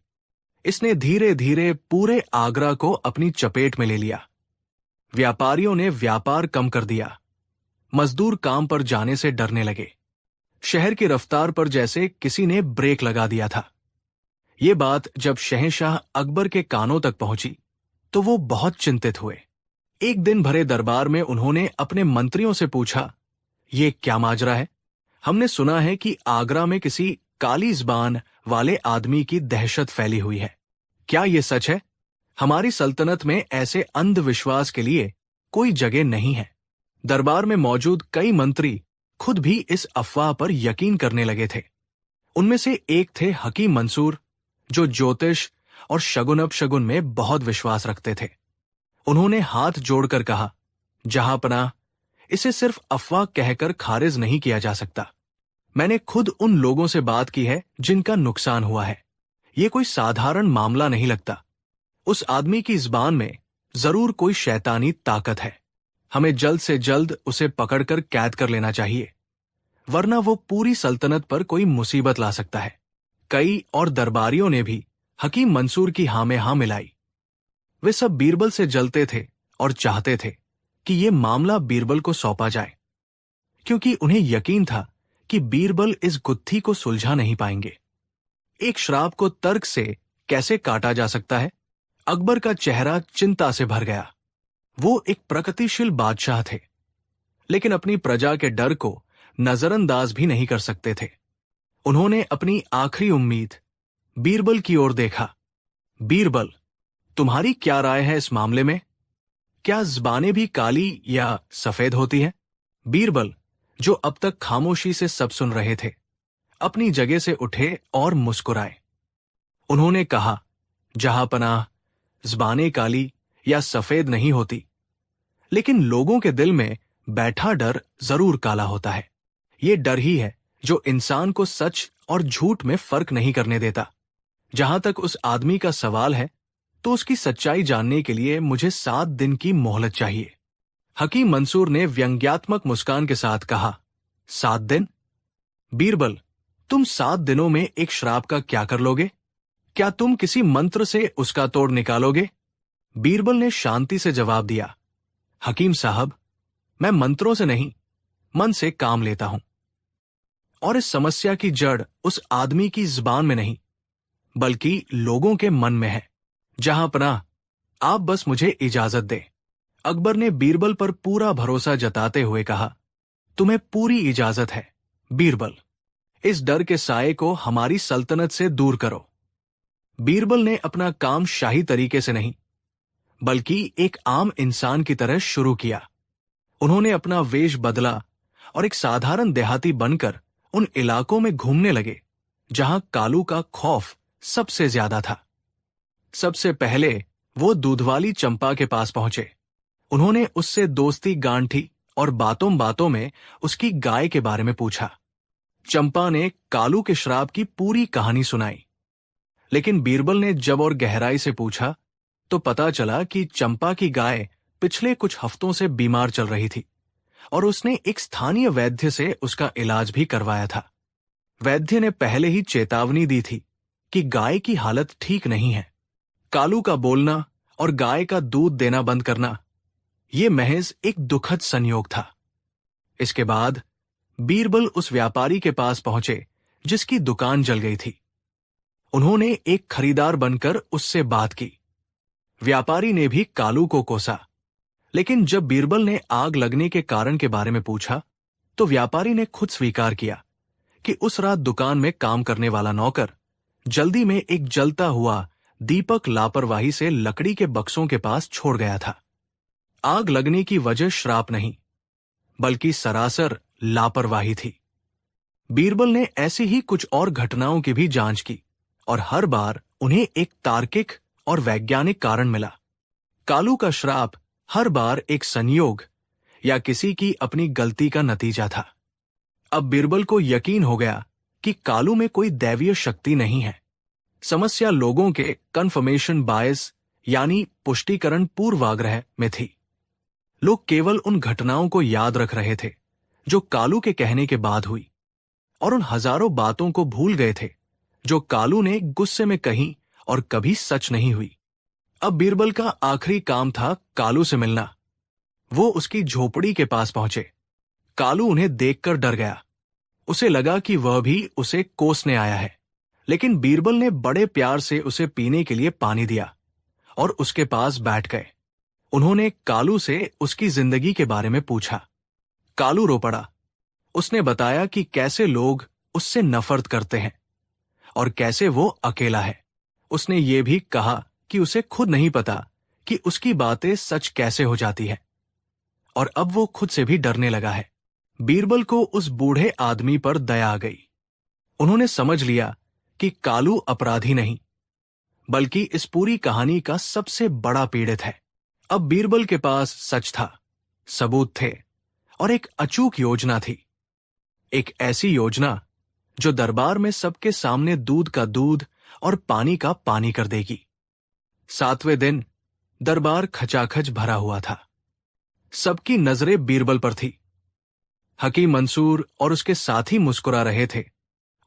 इसने धीरे धीरे पूरे आगरा को अपनी चपेट में ले लिया। व्यापारियों ने व्यापार कम कर दिया। मजदूर काम पर जाने से डरने लगे। शहर की रफ्तार पर जैसे किसी ने ब्रेक लगा दिया था। ये बात जब शहंशाह अकबर के कानों तक पहुंची तो वो बहुत चिंतित हुए। एक दिन भरे दरबार में उन्होंने अपने मंत्रियों से पूछा, ये क्या माजरा है? हमने सुना है कि आगरा में किसी काली ज़बान वाले आदमी की दहशत फैली हुई है। क्या ये सच है? हमारी सल्तनत में ऐसे अंधविश्वास के लिए कोई जगह नहीं है। दरबार में मौजूद कई मंत्री खुद भी इस अफवाह पर यकीन करने लगे थे। उनमें से एक थे हकीम मंसूर, जो ज्योतिष और शगुन अपशगुन में बहुत विश्वास रखते थे। उन्होंने हाथ जोड़कर कहा, जहांपनाह, इसे सिर्फ अफवाह कहकर खारिज नहीं किया जा सकता। मैंने खुद उन लोगों से बात की है जिनका नुकसान हुआ है। ये कोई साधारण मामला नहीं लगता। उस आदमी की जुबान में जरूर कोई शैतानी ताकत है। हमें जल्द से जल्द उसे पकड़कर कैद कर लेना चाहिए, वरना वो पूरी सल्तनत पर कोई मुसीबत ला सकता है। कई और दरबारियों ने भी हकीम मंसूर की हाँ में हाँ मिलाई। वे सब बीरबल से जलते थे और चाहते थे कि ये मामला बीरबल को सौंपा जाए, क्योंकि उन्हें यकीन था कि बीरबल इस गुत्थी को सुलझा नहीं पाएंगे। एक श्राप को तर्क से कैसे काटा जा सकता है? अकबर का चेहरा चिंता से भर गया। वो एक प्रगतिशील बादशाह थे, लेकिन अपनी प्रजा के डर को नजरअंदाज भी नहीं कर सकते थे। उन्होंने अपनी आखिरी उम्मीद बीरबल की ओर देखा। बीरबल, तुम्हारी क्या राय है इस मामले में? क्या ज़बानें भी काली या सफेद होती हैं? बीरबल, जो अब तक खामोशी से सब सुन रहे थे, अपनी जगह से उठे और मुस्कुराए। उन्होंने कहा, जहांपनाह, ज़बानें काली या सफेद नहीं होती, लेकिन लोगों के दिल में बैठा डर जरूर काला होता है। ये डर ही है जो इंसान को सच और झूठ में फर्क नहीं करने देता। जहां तक उस आदमी का सवाल है, तो उसकी सच्चाई जानने के लिए मुझे 7 दिन की मोहलत चाहिए। हकीम मंसूर ने व्यंग्यात्मक मुस्कान के साथ कहा, 7 दिन? बीरबल, तुम 7 दिनों में एक श्राप का क्या कर लोगे? क्या तुम किसी मंत्र से उसका तोड़ निकालोगे? बीरबल ने शांति से जवाब दिया, हकीम साहब, मैं मंत्रों से नहीं, मन से काम लेता हूं। और इस समस्या की जड़ उस आदमी की जुबान में नहीं, बल्कि लोगों के मन में है। जहांपनाह, आप बस मुझे इजाजत दें। अकबर ने बीरबल पर पूरा भरोसा जताते हुए कहा, तुम्हें पूरी इजाजत है बीरबल। इस डर के साये को हमारी सल्तनत से दूर करो। बीरबल ने अपना काम शाही तरीके से नहीं, बल्कि एक आम इंसान की तरह शुरू किया। उन्होंने अपना वेश बदला और एक साधारण देहाती बनकर उन इलाकों में घूमने लगे जहां कालू का खौफ सबसे ज्यादा था। सबसे पहले वो दूधवाली चंपा के पास पहुंचे। उन्होंने उससे दोस्ती गांठी और बातों बातों में उसकी गाय के बारे में पूछा। चंपा ने कालू के श्राप की पूरी कहानी सुनाई, लेकिन बीरबल ने जब और गहराई से पूछा तो पता चला कि चंपा की गाय पिछले कुछ हफ्तों से बीमार चल रही थी और उसने एक स्थानीय वैद्य से उसका इलाज भी करवाया था। वैद्य ने पहले ही चेतावनी दी थी कि गाय की हालत ठीक नहीं है। कालू का बोलना और गाय का दूध देना बंद करना, ये महज एक दुखद संयोग था। इसके बाद बीरबल उस व्यापारी के पास पहुंचे जिसकी दुकान जल गई थी। उन्होंने एक खरीदार बनकर उससे बात की। व्यापारी ने भी कालू को कोसा, लेकिन जब बीरबल ने आग लगने के कारण के बारे में पूछा तो व्यापारी ने खुद स्वीकार किया कि उस रात दुकान में काम करने वाला नौकर जल्दी में एक जलता हुआ दीपक लापरवाही से लकड़ी के बक्सों के पास छोड़ गया था। आग लगने की वजह श्राप नहीं, बल्कि सरासर लापरवाही थी। बीरबल ने ऐसी ही कुछ और घटनाओं की भी जांच की और हर बार उन्हें एक तार्किक और वैज्ञानिक कारण मिला। कालू का श्राप हर बार एक संयोग या किसी की अपनी गलती का नतीजा था। अब बीरबल को यकीन हो गया कि कालू में कोई दैवीय शक्ति नहीं है। समस्या लोगों के कन्फर्मेशन बायस यानी पुष्टिकरण पूर्वाग्रह में थी। लोग केवल उन घटनाओं को याद रख रहे थे जो कालू के कहने के बाद हुई, और उन हजारों बातों को भूल गए थे जो कालू ने गुस्से में कही और कभी सच नहीं हुई। अब बीरबल का आखिरी काम था कालू से मिलना। वो उसकी झोपड़ी के पास पहुंचे। कालू उन्हें देखकर डर गया। उसे लगा कि वह भी उसे कोसने आया है, लेकिन बीरबल ने बड़े प्यार से उसे पीने के लिए पानी दिया और उसके पास बैठ गए। उन्होंने कालू से उसकी जिंदगी के बारे में पूछा। कालू रो पड़ा। उसने बताया कि कैसे लोग उससे नफरत करते हैं और कैसे वो अकेला है। उसने ये भी कहा कि उसे खुद नहीं पता कि उसकी बातें सच कैसे हो जाती है, और अब वो खुद से भी डरने लगा है। बीरबल को उस बूढ़े आदमी पर दया आ गई। उन्होंने समझ लिया कि कालू अपराधी नहीं, बल्कि इस पूरी कहानी का सबसे बड़ा पीड़ित है। अब बीरबल के पास सच था, सबूत थे और एक अचूक योजना थी। एक ऐसी योजना जो दरबार में सबके सामने दूध का दूध और पानी का पानी कर देगी। 7वें दिन दरबार खचाखच भरा हुआ था। सबकी नजरें बीरबल पर थी। हकीम मंसूर और उसके साथी मुस्कुरा रहे थे।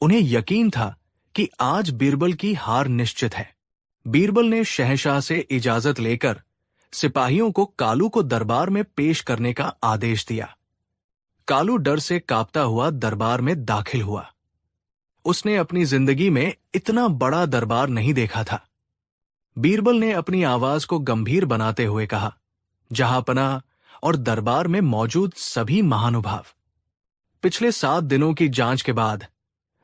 उन्हें यकीन था कि आज बीरबल की हार निश्चित है। बीरबल ने शहंशाह से इजाजत लेकर सिपाहियों को कालू को दरबार में पेश करने का आदेश दिया। कालू डर से कांपता हुआ दरबार में दाखिल हुआ। उसने अपनी जिंदगी में इतना बड़ा दरबार नहीं देखा था। बीरबल ने अपनी आवाज को गंभीर बनाते हुए कहा, जहांपनाह और दरबार में मौजूद सभी महानुभाव, पिछले 7 दिनों की जांच के बाद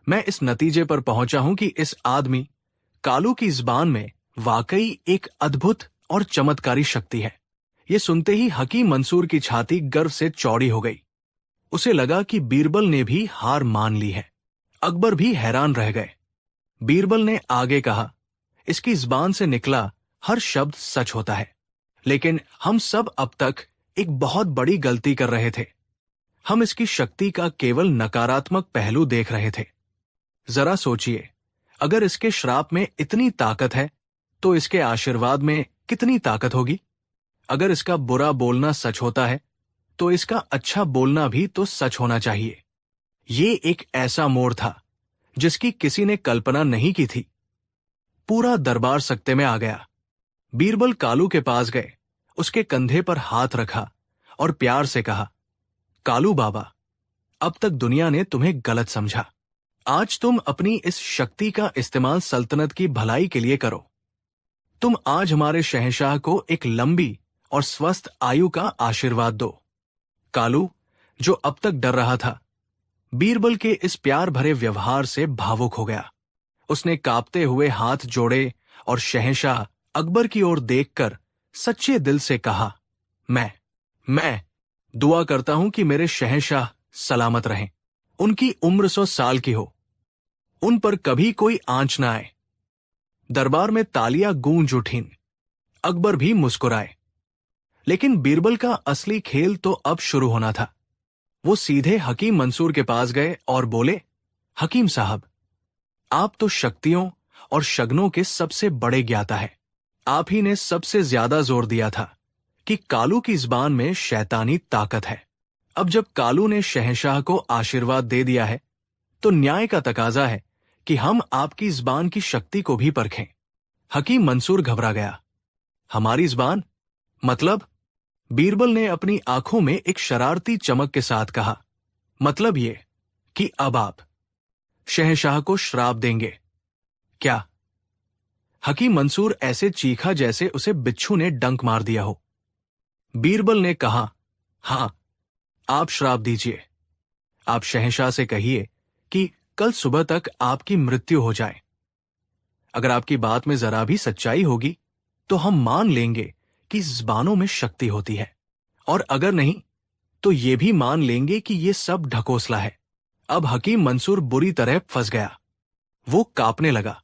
मैं इस नतीजे पर पहुंचा हूं कि इस आदमी कालू की जुबान में वाकई एक अद्भुत और चमत्कारी शक्ति है। यह सुनते ही हकीम मंसूर की छाती गर्व से चौड़ी हो गई। उसे लगा कि बीरबल ने भी हार मान ली है। अकबर भी हैरान रह गए। बीरबल ने आगे कहा, इसकी जुबान से निकला हर शब्द सच होता है, लेकिन हम सब अब तक एक बहुत बड़ी गलती कर रहे थे। हम इसकी शक्ति का केवल नकारात्मक पहलू देख रहे थे। जरा सोचिए, अगर इसके श्राप में इतनी ताकत है तो इसके आशीर्वाद में कितनी ताकत होगी। अगर इसका बुरा बोलना सच होता है तो इसका अच्छा बोलना भी तो सच होना चाहिए। ये एक ऐसा मोड़ था जिसकी किसी ने कल्पना नहीं की थी। पूरा दरबार सकते में आ गया। बीरबल कालू के पास गए, उसके कंधे पर हाथ रखा और प्यार से कहा, कालू बाबा, अब तक दुनिया ने तुम्हें गलत समझा। आज तुम अपनी इस शक्ति का इस्तेमाल सल्तनत की भलाई के लिए करो। तुम आज हमारे शहंशाह को एक लंबी और स्वस्थ आयु का आशीर्वाद दो। कालू, जो अब तक डर रहा था, बीरबल के इस प्यार भरे व्यवहार से भावुक हो गया। उसने कांपते हुए हाथ जोड़े और शहंशाह अकबर की ओर देखकर सच्चे दिल से कहा, मैं दुआ करता हूं कि मेरे शहंशाह सलामत रहें। उनकी उम्र 100 साल की हो, उन पर कभी कोई आंच न आए। दरबार में तालियां गूंज उठीं। अकबर भी मुस्कुराए। लेकिन बीरबल का असली खेल तो अब शुरू होना था। वो सीधे हकीम मंसूर के पास गए और बोले, हकीम साहब, आप तो शक्तियों और शगनों के सबसे बड़े ज्ञाता है। आप ही ने सबसे ज्यादा जोर दिया था कि कालू की जुबान में शैतानी ताकत है। अब जब कालू ने शहंशाह को आशीर्वाद दे दिया है तो न्याय का तकाजा है कि हम आपकी जुबान की शक्ति को भी परखें। हकीम मंसूर घबरा गया। हमारी जुबान? मतलब? बीरबल ने अपनी आंखों में एक शरारती चमक के साथ कहा, मतलब ये कि अब आप शहंशाह को श्राप देंगे। क्या? हकीम मंसूर ऐसे चीखा जैसे उसे बिच्छू ने डंक मार दिया हो। बीरबल ने कहा, हां, आप श्राप दीजिए। आप शहंशाह से कहिए कि कल सुबह तक आपकी मृत्यु हो जाए। अगर आपकी बात में जरा भी सच्चाई होगी तो हम मान लेंगे कि जुबानों में शक्ति होती है, और अगर नहीं तो ये भी मान लेंगे कि ये सब ढकोसला है। अब हकीम मंसूर बुरी तरह फंस गया। वो कांपने लगा।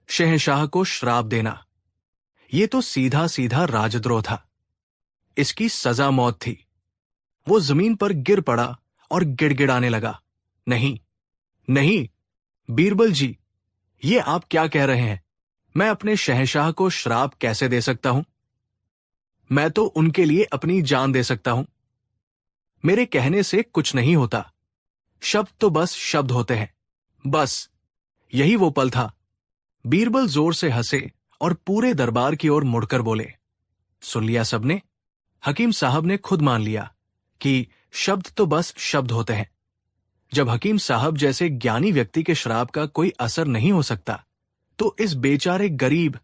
शहंशाह को श्राप देना, ये तो सीधा सीधा राजद्रोह था। इसकी सजा मौत थी। वो जमीन पर गिर पड़ा और गिड़गिड़ाने लगा, नहीं नहीं, बीरबल जी, ये आप क्या कह रहे हैं? मैं अपने शहंशाह को श्राप कैसे दे सकता हूं? मैं तो उनके लिए अपनी जान दे सकता हूं। मेरे कहने से कुछ नहीं होता। शब्द तो बस शब्द होते हैं। बस यही वो पल था। बीरबल जोर से हंसे और पूरे दरबार की ओर मुड़कर बोले, सुन लिया सबने? हकीम साहब ने खुद मान लिया कि शब्द तो बस शब्द होते हैं। जब हकीम साहब जैसे ज्ञानी व्यक्ति के श्राप का कोई असर नहीं हो सकता, तो इस बेचारे गरीब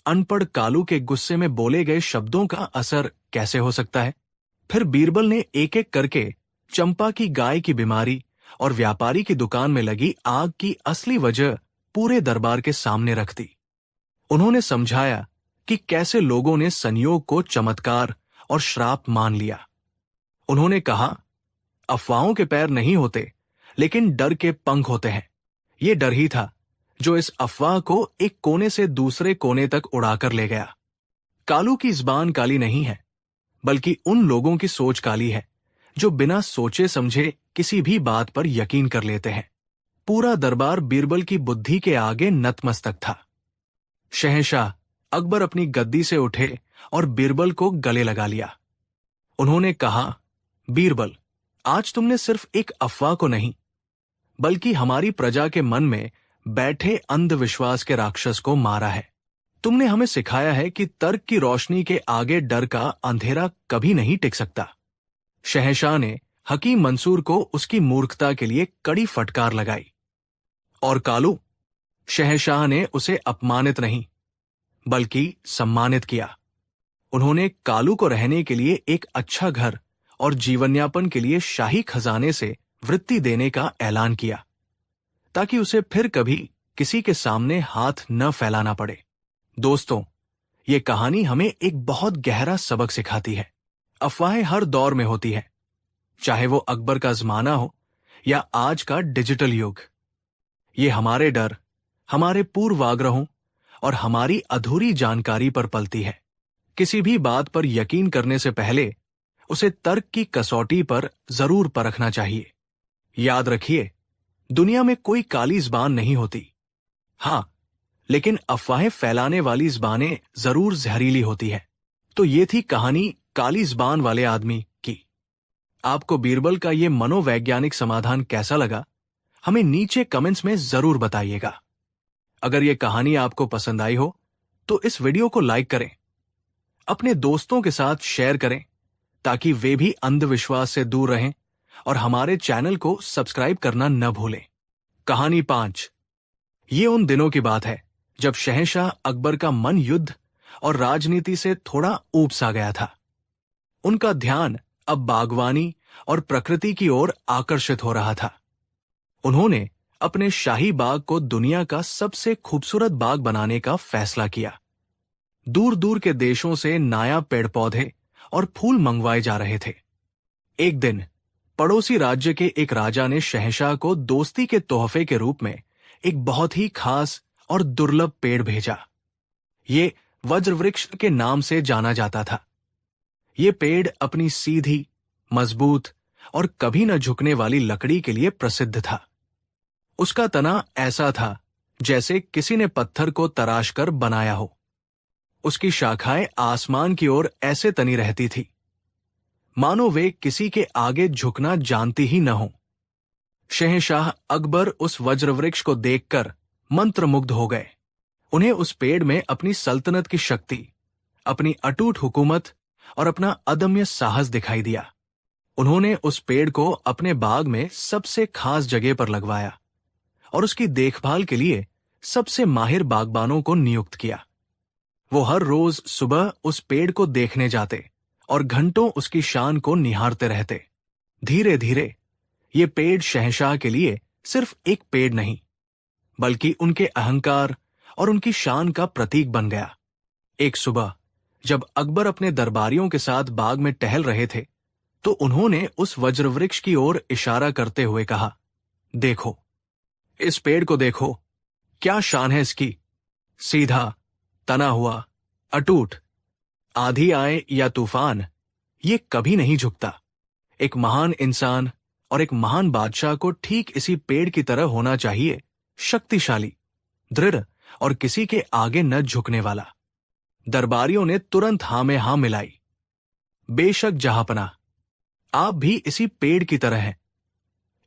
अनपढ़ कालू के गुस्से में बोले गए शब्दों का असर कैसे हो सकता है? फिर बीरबल ने एक एक करके चंपा की गाय की बीमारी और व्यापारी की दुकान में लगी आग की असली वजह पूरे दरबार के सामने रख दी। उन्होंने समझाया कि कैसे लोगों ने संयोग को चमत्कार और श्राप मान लिया। उन्होंने कहा, अफवाहों के पैर नहीं होते, लेकिन डर के पंख होते हैं। ये डर ही था जो इस अफवाह को एक कोने से दूसरे कोने तक उड़ाकर ले गया। कालू की जुबान काली नहीं है, बल्कि उन लोगों की सोच काली है जो बिना सोचे समझे किसी भी बात पर यकीन कर लेते हैं। पूरा दरबार बीरबल की बुद्धि के आगे नतमस्तक था। शहंशाह, अकबर अपनी गद्दी से उठे और बीरबल को गले लगा लिया। उन्होंने कहा, बीरबल, आज तुमने सिर्फ एक अफवाह को नहीं, बल्कि हमारी प्रजा के मन में बैठे अंधविश्वास के राक्षस को मारा है। तुमने हमें सिखाया है कि तर्क की रोशनी के आगे डर का अंधेरा कभी नहीं टिक सकता। शहंशाह ने हकीम मंसूर को उसकी मूर्खता के लिए कड़ी फटकार लगाई। और कालू, शहंशाह ने उसे अपमानित नहीं बल्कि सम्मानित किया। उन्होंने कालू को रहने के लिए एक अच्छा घर और जीवनयापन के लिए शाही खजाने से वृत्ति देने का ऐलान किया, ताकि उसे फिर कभी किसी के सामने हाथ न फैलाना पड़े। दोस्तों, ये कहानी हमें एक बहुत गहरा सबक सिखाती है। अफवाहें हर दौर में होती है, चाहे वो अकबर का जमाना हो या आज का डिजिटल युग। ये हमारे डर, हमारे पूर्वाग्रहों और हमारी अधूरी जानकारी पर पलती है। किसी भी बात पर यकीन करने से पहले उसे तर्क की कसौटी पर जरूर परखना चाहिए। याद रखिए, दुनिया में कोई काली ज़बान नहीं होती। हां, लेकिन अफवाहें फैलाने वाली ज़बानें जरूर जहरीली होती है। तो ये थी कहानी काली ज़बान वाले आदमी की। आपको बीरबल का ये मनोवैज्ञानिक समाधान कैसा लगा, हमें नीचे कमेंट्स में जरूर बताइएगा। अगर ये कहानी आपको पसंद आई हो तो इस वीडियो को लाइक करें, अपने दोस्तों के साथ शेयर करें, ताकि वे भी अंधविश्वास से दूर रहें, और हमारे चैनल को सब्सक्राइब करना न भूलें। कहानी 5। ये उन दिनों की बात है जब शहंशाह अकबर का मन युद्ध और राजनीति से थोड़ा ऊब सा गया था। उनका ध्यान अब बागवानी और प्रकृति की ओर आकर्षित हो रहा था। उन्होंने अपने शाही बाग को दुनिया का सबसे खूबसूरत बाग बनाने का फैसला किया। दूर दूर के देशों से नायाब पेड़ पौधे और फूल मंगवाए जा रहे थे। एक दिन पड़ोसी राज्य के एक राजा ने शहंशाह को दोस्ती के तोहफे के रूप में एक बहुत ही खास और दुर्लभ पेड़ भेजा। ये वज्रवृक्ष के नाम से जाना जाता था। ये पेड़ अपनी सीधी, मजबूत और कभी न झुकने वाली लकड़ी के लिए प्रसिद्ध था। उसका तना ऐसा था जैसे किसी ने पत्थर को तराश कर बनाया हो। उसकी शाखाएं आसमान की ओर ऐसे तनी रहती थी, मानो वे किसी के आगे झुकना जानती ही न हो। शहंशाह अकबर उस वज्रवृक्ष को देखकर मंत्रमुग्ध हो गए। उन्हें उस पेड़ में अपनी सल्तनत की शक्ति, अपनी अटूट हुकूमत और अपना अदम्य साहस दिखाई दिया। उन्होंने उस पेड़ को अपने बाग में सबसे खास जगह पर लगवाया और उसकी देखभाल के लिए सबसे माहिर बागबानों को नियुक्त किया। वो हर रोज सुबह उस पेड़ को देखने जाते और घंटों उसकी शान को निहारते रहते। धीरे धीरे ये पेड़ शहंशाह के लिए सिर्फ एक पेड़ नहीं, बल्कि उनके अहंकार और उनकी शान का प्रतीक बन गया। एक सुबह जब अकबर अपने दरबारियों के साथ बाग में टहल रहे थे, तो उन्होंने उस वज्रवृक्ष की ओर इशारा करते हुए कहा, देखो, इस पेड़ को देखो, क्या शान है इसकी। सीधा, तना हुआ, अटूट। आंधी आए या तूफान, ये कभी नहीं झुकता। एक महान इंसान और एक महान बादशाह को ठीक इसी पेड़ की तरह होना चाहिए, शक्तिशाली, दृढ़ और किसी के आगे न झुकने वाला। दरबारियों ने तुरंत हां में हां मिलाई। बेशक जहांपना, आप भी इसी पेड़ की तरह हैं,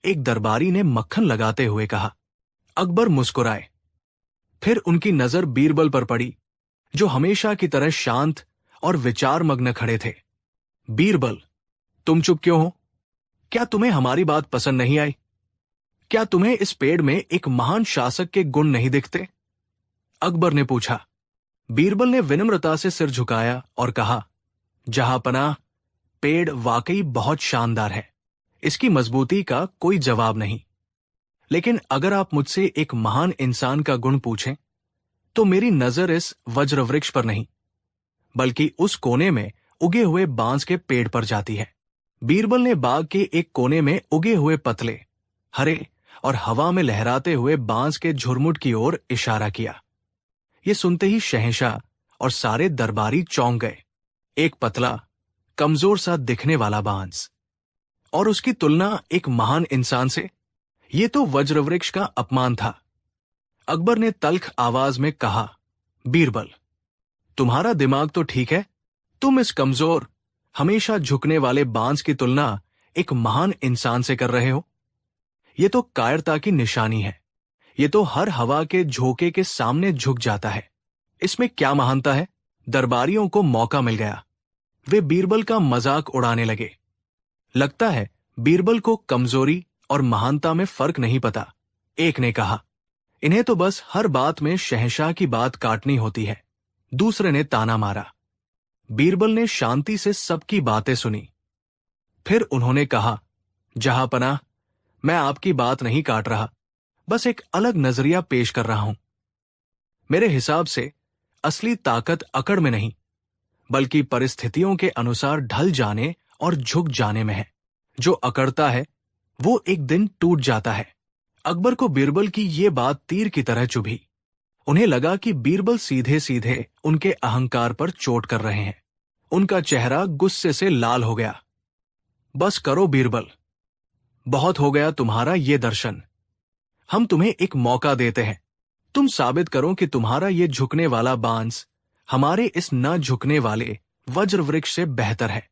एक दरबारी ने मक्खन लगाते हुए कहा। अकबर मुस्कुराए। फिर उनकी नजर बीरबल पर पड़ी, जो हमेशा की तरह शांत और विचारमग्न खड़े थे। बीरबल, तुम चुप क्यों हो? क्या तुम्हें हमारी बात पसंद नहीं आई? क्या तुम्हें इस पेड़ में एक महान शासक के गुण नहीं दिखते? अकबर ने पूछा। बीरबल ने विनम्रता से सिर झुकाया और कहा, जहांपनाह, पेड़ वाकई बहुत शानदार है, इसकी मजबूती का कोई जवाब नहीं। लेकिन अगर आप मुझसे एक महान इंसान का गुण पूछें, तो मेरी नजर इस वज्रवृक्ष पर नहीं, बल्कि उस कोने में उगे हुए बांस के पेड़ पर जाती है। बीरबल ने बाग के एक कोने में उगे हुए पतले, हरे और हवा में लहराते हुए बांस के झुरमुट की ओर इशारा किया। ये सुनते ही शहंशाह और सारे दरबारी चौंक गए। एक पतला, कमजोर सा दिखने वाला बांस, और उसकी तुलना एक महान इंसान से, ये तो वज्रवृक्ष का अपमान था। अकबर ने तल्ख आवाज में कहा, बीरबल, तुम्हारा दिमाग तो ठीक है, तुम इस कमजोर, हमेशा झुकने वाले बांस की तुलना एक महान इंसान से कर रहे हो। ये तो कायरता की निशानी है। ये तो हर हवा के झोंके के सामने झुक जाता है। इसमें क्या महानता है? दरबारियों को मौका मिल गया। वे बीरबल का मजाक उड़ाने लगे। लगता है बीरबल को कमजोरी और महानता में फर्क नहीं पता, एक ने कहा। इन्हें तो बस हर बात में शहंशाह की बात काटनी होती है, दूसरे ने ताना मारा। बीरबल ने शांति से सबकी बातें सुनी। फिर उन्होंने कहा, जहांपनाह, मैं आपकी बात नहीं काट रहा, बस एक अलग नजरिया पेश कर रहा हूं। मेरे हिसाब से असली ताकत अकड़ में नहीं, बल्कि परिस्थितियों के अनुसार ढल जाने और झुक जाने में है। जो अकड़ता है वो एक दिन टूट जाता है। अकबर को बीरबल की ये बात तीर की तरह चुभी। उन्हें लगा कि बीरबल सीधे सीधे उनके अहंकार पर चोट कर रहे हैं। उनका चेहरा गुस्से से लाल हो गया। बस करो बीरबल, बहुत हो गया तुम्हारा ये दर्शन। हम तुम्हें एक मौका देते हैं। तुम साबित करो कि तुम्हारा ये झुकने वाला बांस हमारे इस न झुकने वाले वज्र वृक्ष से बेहतर है।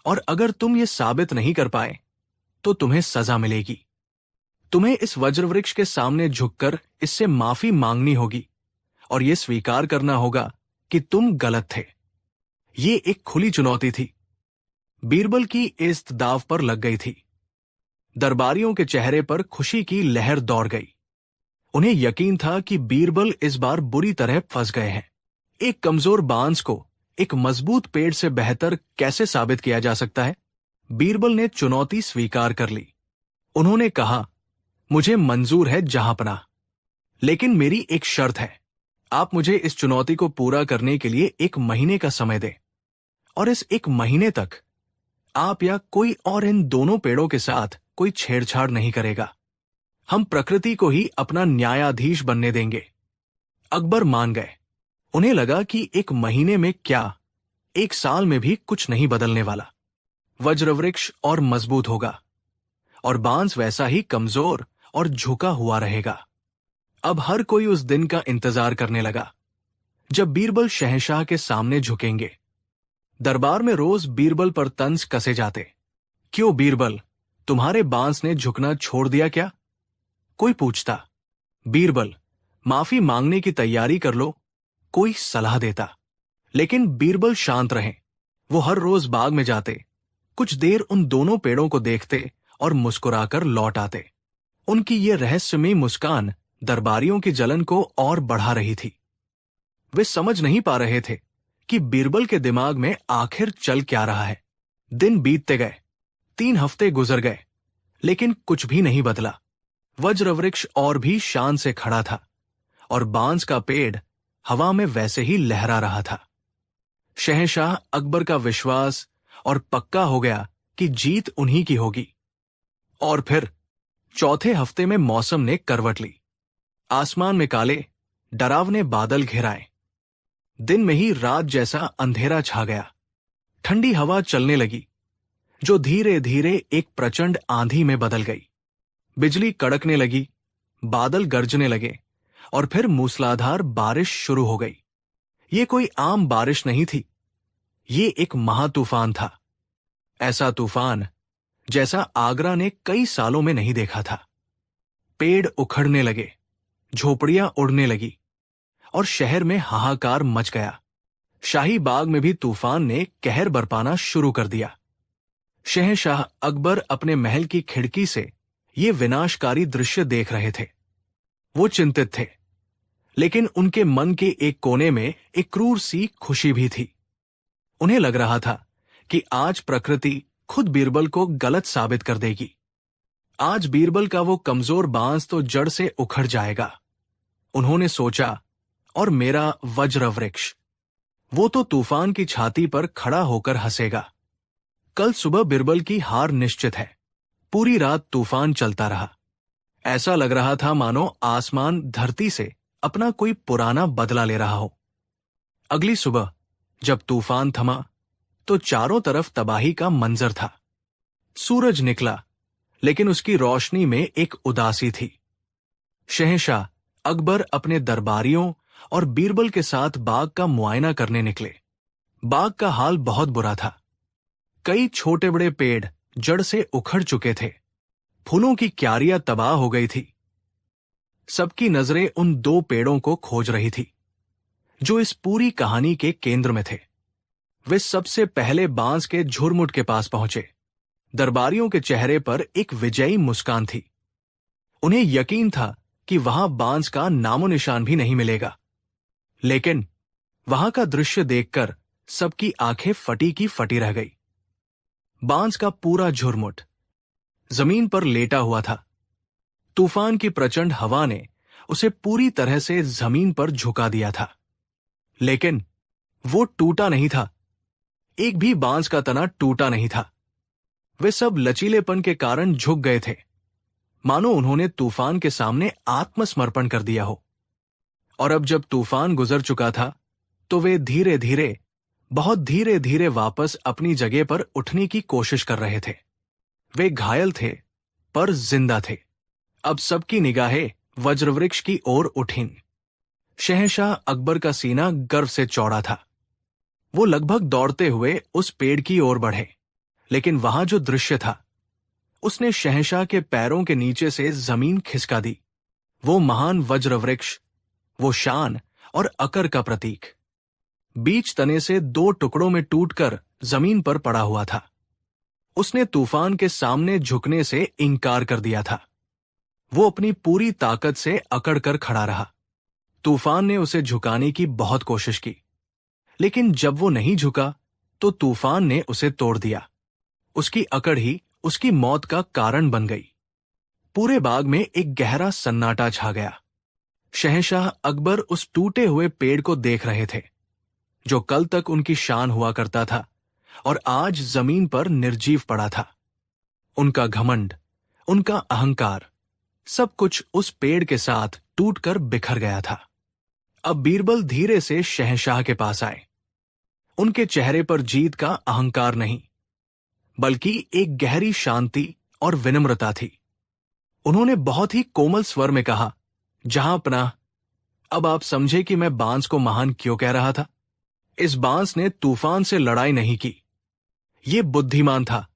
और अगर तुम ये साबित नहीं कर पाए तो तुम्हें सजा मिलेगी। तुम्हें इस वज्र वृक्ष के सामने झुककर इससे माफी मांगनी होगी और यह स्वीकार करना होगा कि तुम गलत थे। ये एक खुली चुनौती थी। बीरबल की इस दाव पर लग गई थी। दरबारियों के चेहरे पर खुशी की लहर दौड़ गई। उन्हें यकीन था कि बीरबल इस बार बुरी तरह फंस गए हैं। एक कमजोर बांस को एक मजबूत पेड़ से बेहतर कैसे साबित किया जा सकता है? बीरबल ने चुनौती स्वीकार कर ली। उन्होंने कहा, मुझे मंजूर है जहांपनाह, लेकिन मेरी एक शर्त है। आप मुझे इस चुनौती को पूरा करने के लिए 1 महीने का समय दें, और इस 1 महीने तक आप या कोई और इन दोनों पेड़ों के साथ कोई छेड़छाड़ नहीं करेगा। हम प्रकृति को ही अपना न्यायाधीश बनने देंगे। अकबर मान गए। उन्हें लगा कि 1 महीने में क्या, 1 साल में भी कुछ नहीं बदलने वाला। वज्रवृक्ष और मजबूत होगा और बांस वैसा ही कमजोर और झुका हुआ रहेगा। अब हर कोई उस दिन का इंतजार करने लगा जब बीरबल शहंशाह के सामने झुकेंगे। दरबार में रोज बीरबल पर तंज कसे जाते। क्यों बीरबल, तुम्हारे बांस ने झुकना छोड़ दिया क्या? कोई पूछता। बीरबल, माफी मांगने की तैयारी कर लो, कोई सलाह देता। लेकिन बीरबल शांत रहे। वो हर रोज बाग में जाते, कुछ देर उन दोनों पेड़ों को देखते और मुस्कुराकर लौट आते। उनकी ये रहस्यमयी मुस्कान दरबारियों की जलन को और बढ़ा रही थी। वे समझ नहीं पा रहे थे कि बीरबल के दिमाग में आखिर चल क्या रहा है। दिन बीतते गए, 3 हफ्ते गुजर गए, लेकिन कुछ भी नहीं बदला। वज्रवृक्ष और भी शान से खड़ा था और बांस का पेड़ हवा में वैसे ही लहरा रहा था। शहंशाह अकबर का विश्वास और पक्का हो गया कि जीत उन्हीं की होगी। और फिर चौथे हफ्ते में मौसम ने करवट ली। आसमान में काले, डरावने बादल घिराए। दिन में ही रात जैसा अंधेरा छा गया। ठंडी हवा चलने लगी, जो धीरे धीरे एक प्रचंड आंधी में बदल गई। बिजली कड़कने लगी, बादल गरजने लगे और फिर मूसलाधार बारिश शुरू हो गई। ये कोई आम बारिश नहीं थी, ये एक महातूफान था। ऐसा तूफान जैसा आगरा ने कई सालों में नहीं देखा था। पेड़ उखड़ने लगे, झोपड़ियां उड़ने लगी और शहर में हाहाकार मच गया। शाही बाग में भी तूफान ने कहर बरपाना शुरू कर दिया। शहंशाह अकबर अपने महल की खिड़की से ये विनाशकारी दृश्य देख रहे थे। वो चिंतित थे, लेकिन उनके मन के एक कोने में एक क्रूर सी खुशी भी थी। उन्हें लग रहा था कि आज प्रकृति खुद बीरबल को गलत साबित कर देगी। आज बीरबल का वो कमजोर बांस तो जड़ से उखड़ जाएगा। उन्होंने सोचा, और मेरा वज्र वृक्ष, वो तो तूफान की छाती पर खड़ा होकर हंसेगा। कल सुबह बीरबल की हार निश्चित है। पूरी रात तूफान चलता रहा। ऐसा लग रहा था मानो आसमान धरती से अपना कोई पुराना बदला ले रहा हो। अगली सुबह जब तूफान थमा तो चारों तरफ तबाही का मंजर था। सूरज निकला, लेकिन उसकी रोशनी में एक उदासी थी। शहंशाह अकबर अपने दरबारियों और बीरबल के साथ बाग का मुआयना करने निकले। बाग का हाल बहुत बुरा था। कई छोटे बड़े पेड़ जड़ से उखड़ चुके थे। फूलों की क्यारियां तबाह हो गई थी। सबकी नजरें उन 2 पेड़ों को खोज रही थी जो इस पूरी कहानी के केंद्र में थे। वे सबसे पहले बांस के झुरमुट के पास पहुंचे। दरबारियों के चेहरे पर एक विजयी मुस्कान थी। उन्हें यकीन था कि वहां बांस का नामो निशान भी नहीं मिलेगा। लेकिन वहां का दृश्य देखकर सबकी आंखें फटी की फटी रह गई। बांस का पूरा झुरमुट जमीन पर लेटा हुआ था। तूफान की प्रचंड हवा ने उसे पूरी तरह से जमीन पर झुका दिया था। लेकिन वो टूटा नहीं था। एक भी बांस का तना टूटा नहीं था। वे सब लचीलेपन के कारण झुक गए थे, मानो उन्होंने तूफान के सामने आत्मसमर्पण कर दिया हो। और अब जब तूफान गुजर चुका था तो वे धीरे धीरे, बहुत धीरे धीरे वापस अपनी जगह पर उठने की कोशिश कर रहे थे। वे घायल थे पर जिंदा थे। अब सबकी निगाहें वज्रवृक्ष की ओर उठीं। शहंशाह अकबर का सीना गर्व से चौड़ा था। वो लगभग दौड़ते हुए उस पेड़ की ओर बढ़े, लेकिन वहां जो दृश्य था उसने शहंशाह के पैरों के नीचे से जमीन खिसका दी। वो महान वज्रवृक्ष, वो शान और अकर का प्रतीक, बीच तने से 2 टुकड़ों में टूटकर जमीन पर पड़ा हुआ था। उसने तूफान के सामने झुकने से इनकार कर दिया था। वो अपनी पूरी ताकत से अकड़ कर खड़ा रहा। तूफान ने उसे झुकाने की बहुत कोशिश की, लेकिन जब वो नहीं झुका तो तूफान ने उसे तोड़ दिया। उसकी अकड़ ही उसकी मौत का कारण बन गई। पूरे बाग में एक गहरा सन्नाटा छा गया। शहंशाह अकबर उस टूटे हुए पेड़ को देख रहे थे जो कल तक उनकी शान हुआ करता था और आज जमीन पर निर्जीव पड़ा था। उनका घमंड, उनका अहंकार, सब कुछ उस पेड़ के साथ टूटकर बिखर गया था। अब बीरबल धीरे से शहंशाह के पास आए। उनके चेहरे पर जीत का अहंकार नहीं, बल्कि एक गहरी शांति और विनम्रता थी। उन्होंने बहुत ही कोमल स्वर में कहा, जहां पनाह, अब आप समझे कि मैं बांस को महान क्यों कह रहा था। इस बांस ने तूफान से लड़ाई नहीं की। ये बुद्धिमान था।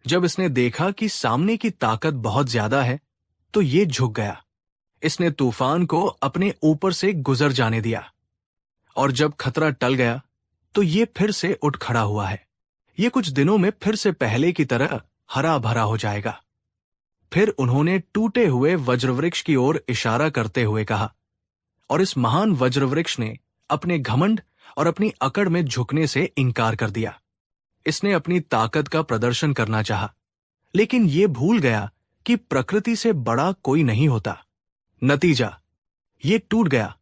जब इसने देखा कि सामने की ताकत बहुत ज्यादा है तो ये झुक गया। इसने तूफान को अपने ऊपर से गुजर जाने दिया, और जब खतरा टल गया तो ये फिर से उठ खड़ा हुआ है। ये कुछ दिनों में फिर से पहले की तरह हरा भरा हो जाएगा। फिर उन्होंने टूटे हुए वज्रवृक्ष की ओर इशारा करते हुए कहा, और इस महान वज्रवृक्ष ने अपने घमंड और अपनी अकड़ में झुकने से इनकार कर दिया। इसने अपनी ताकत का प्रदर्शन करना चाहा, लेकिन ये भूल गया कि प्रकृति से बड़ा कोई नहीं होता। नतीजा, ये टूट गया।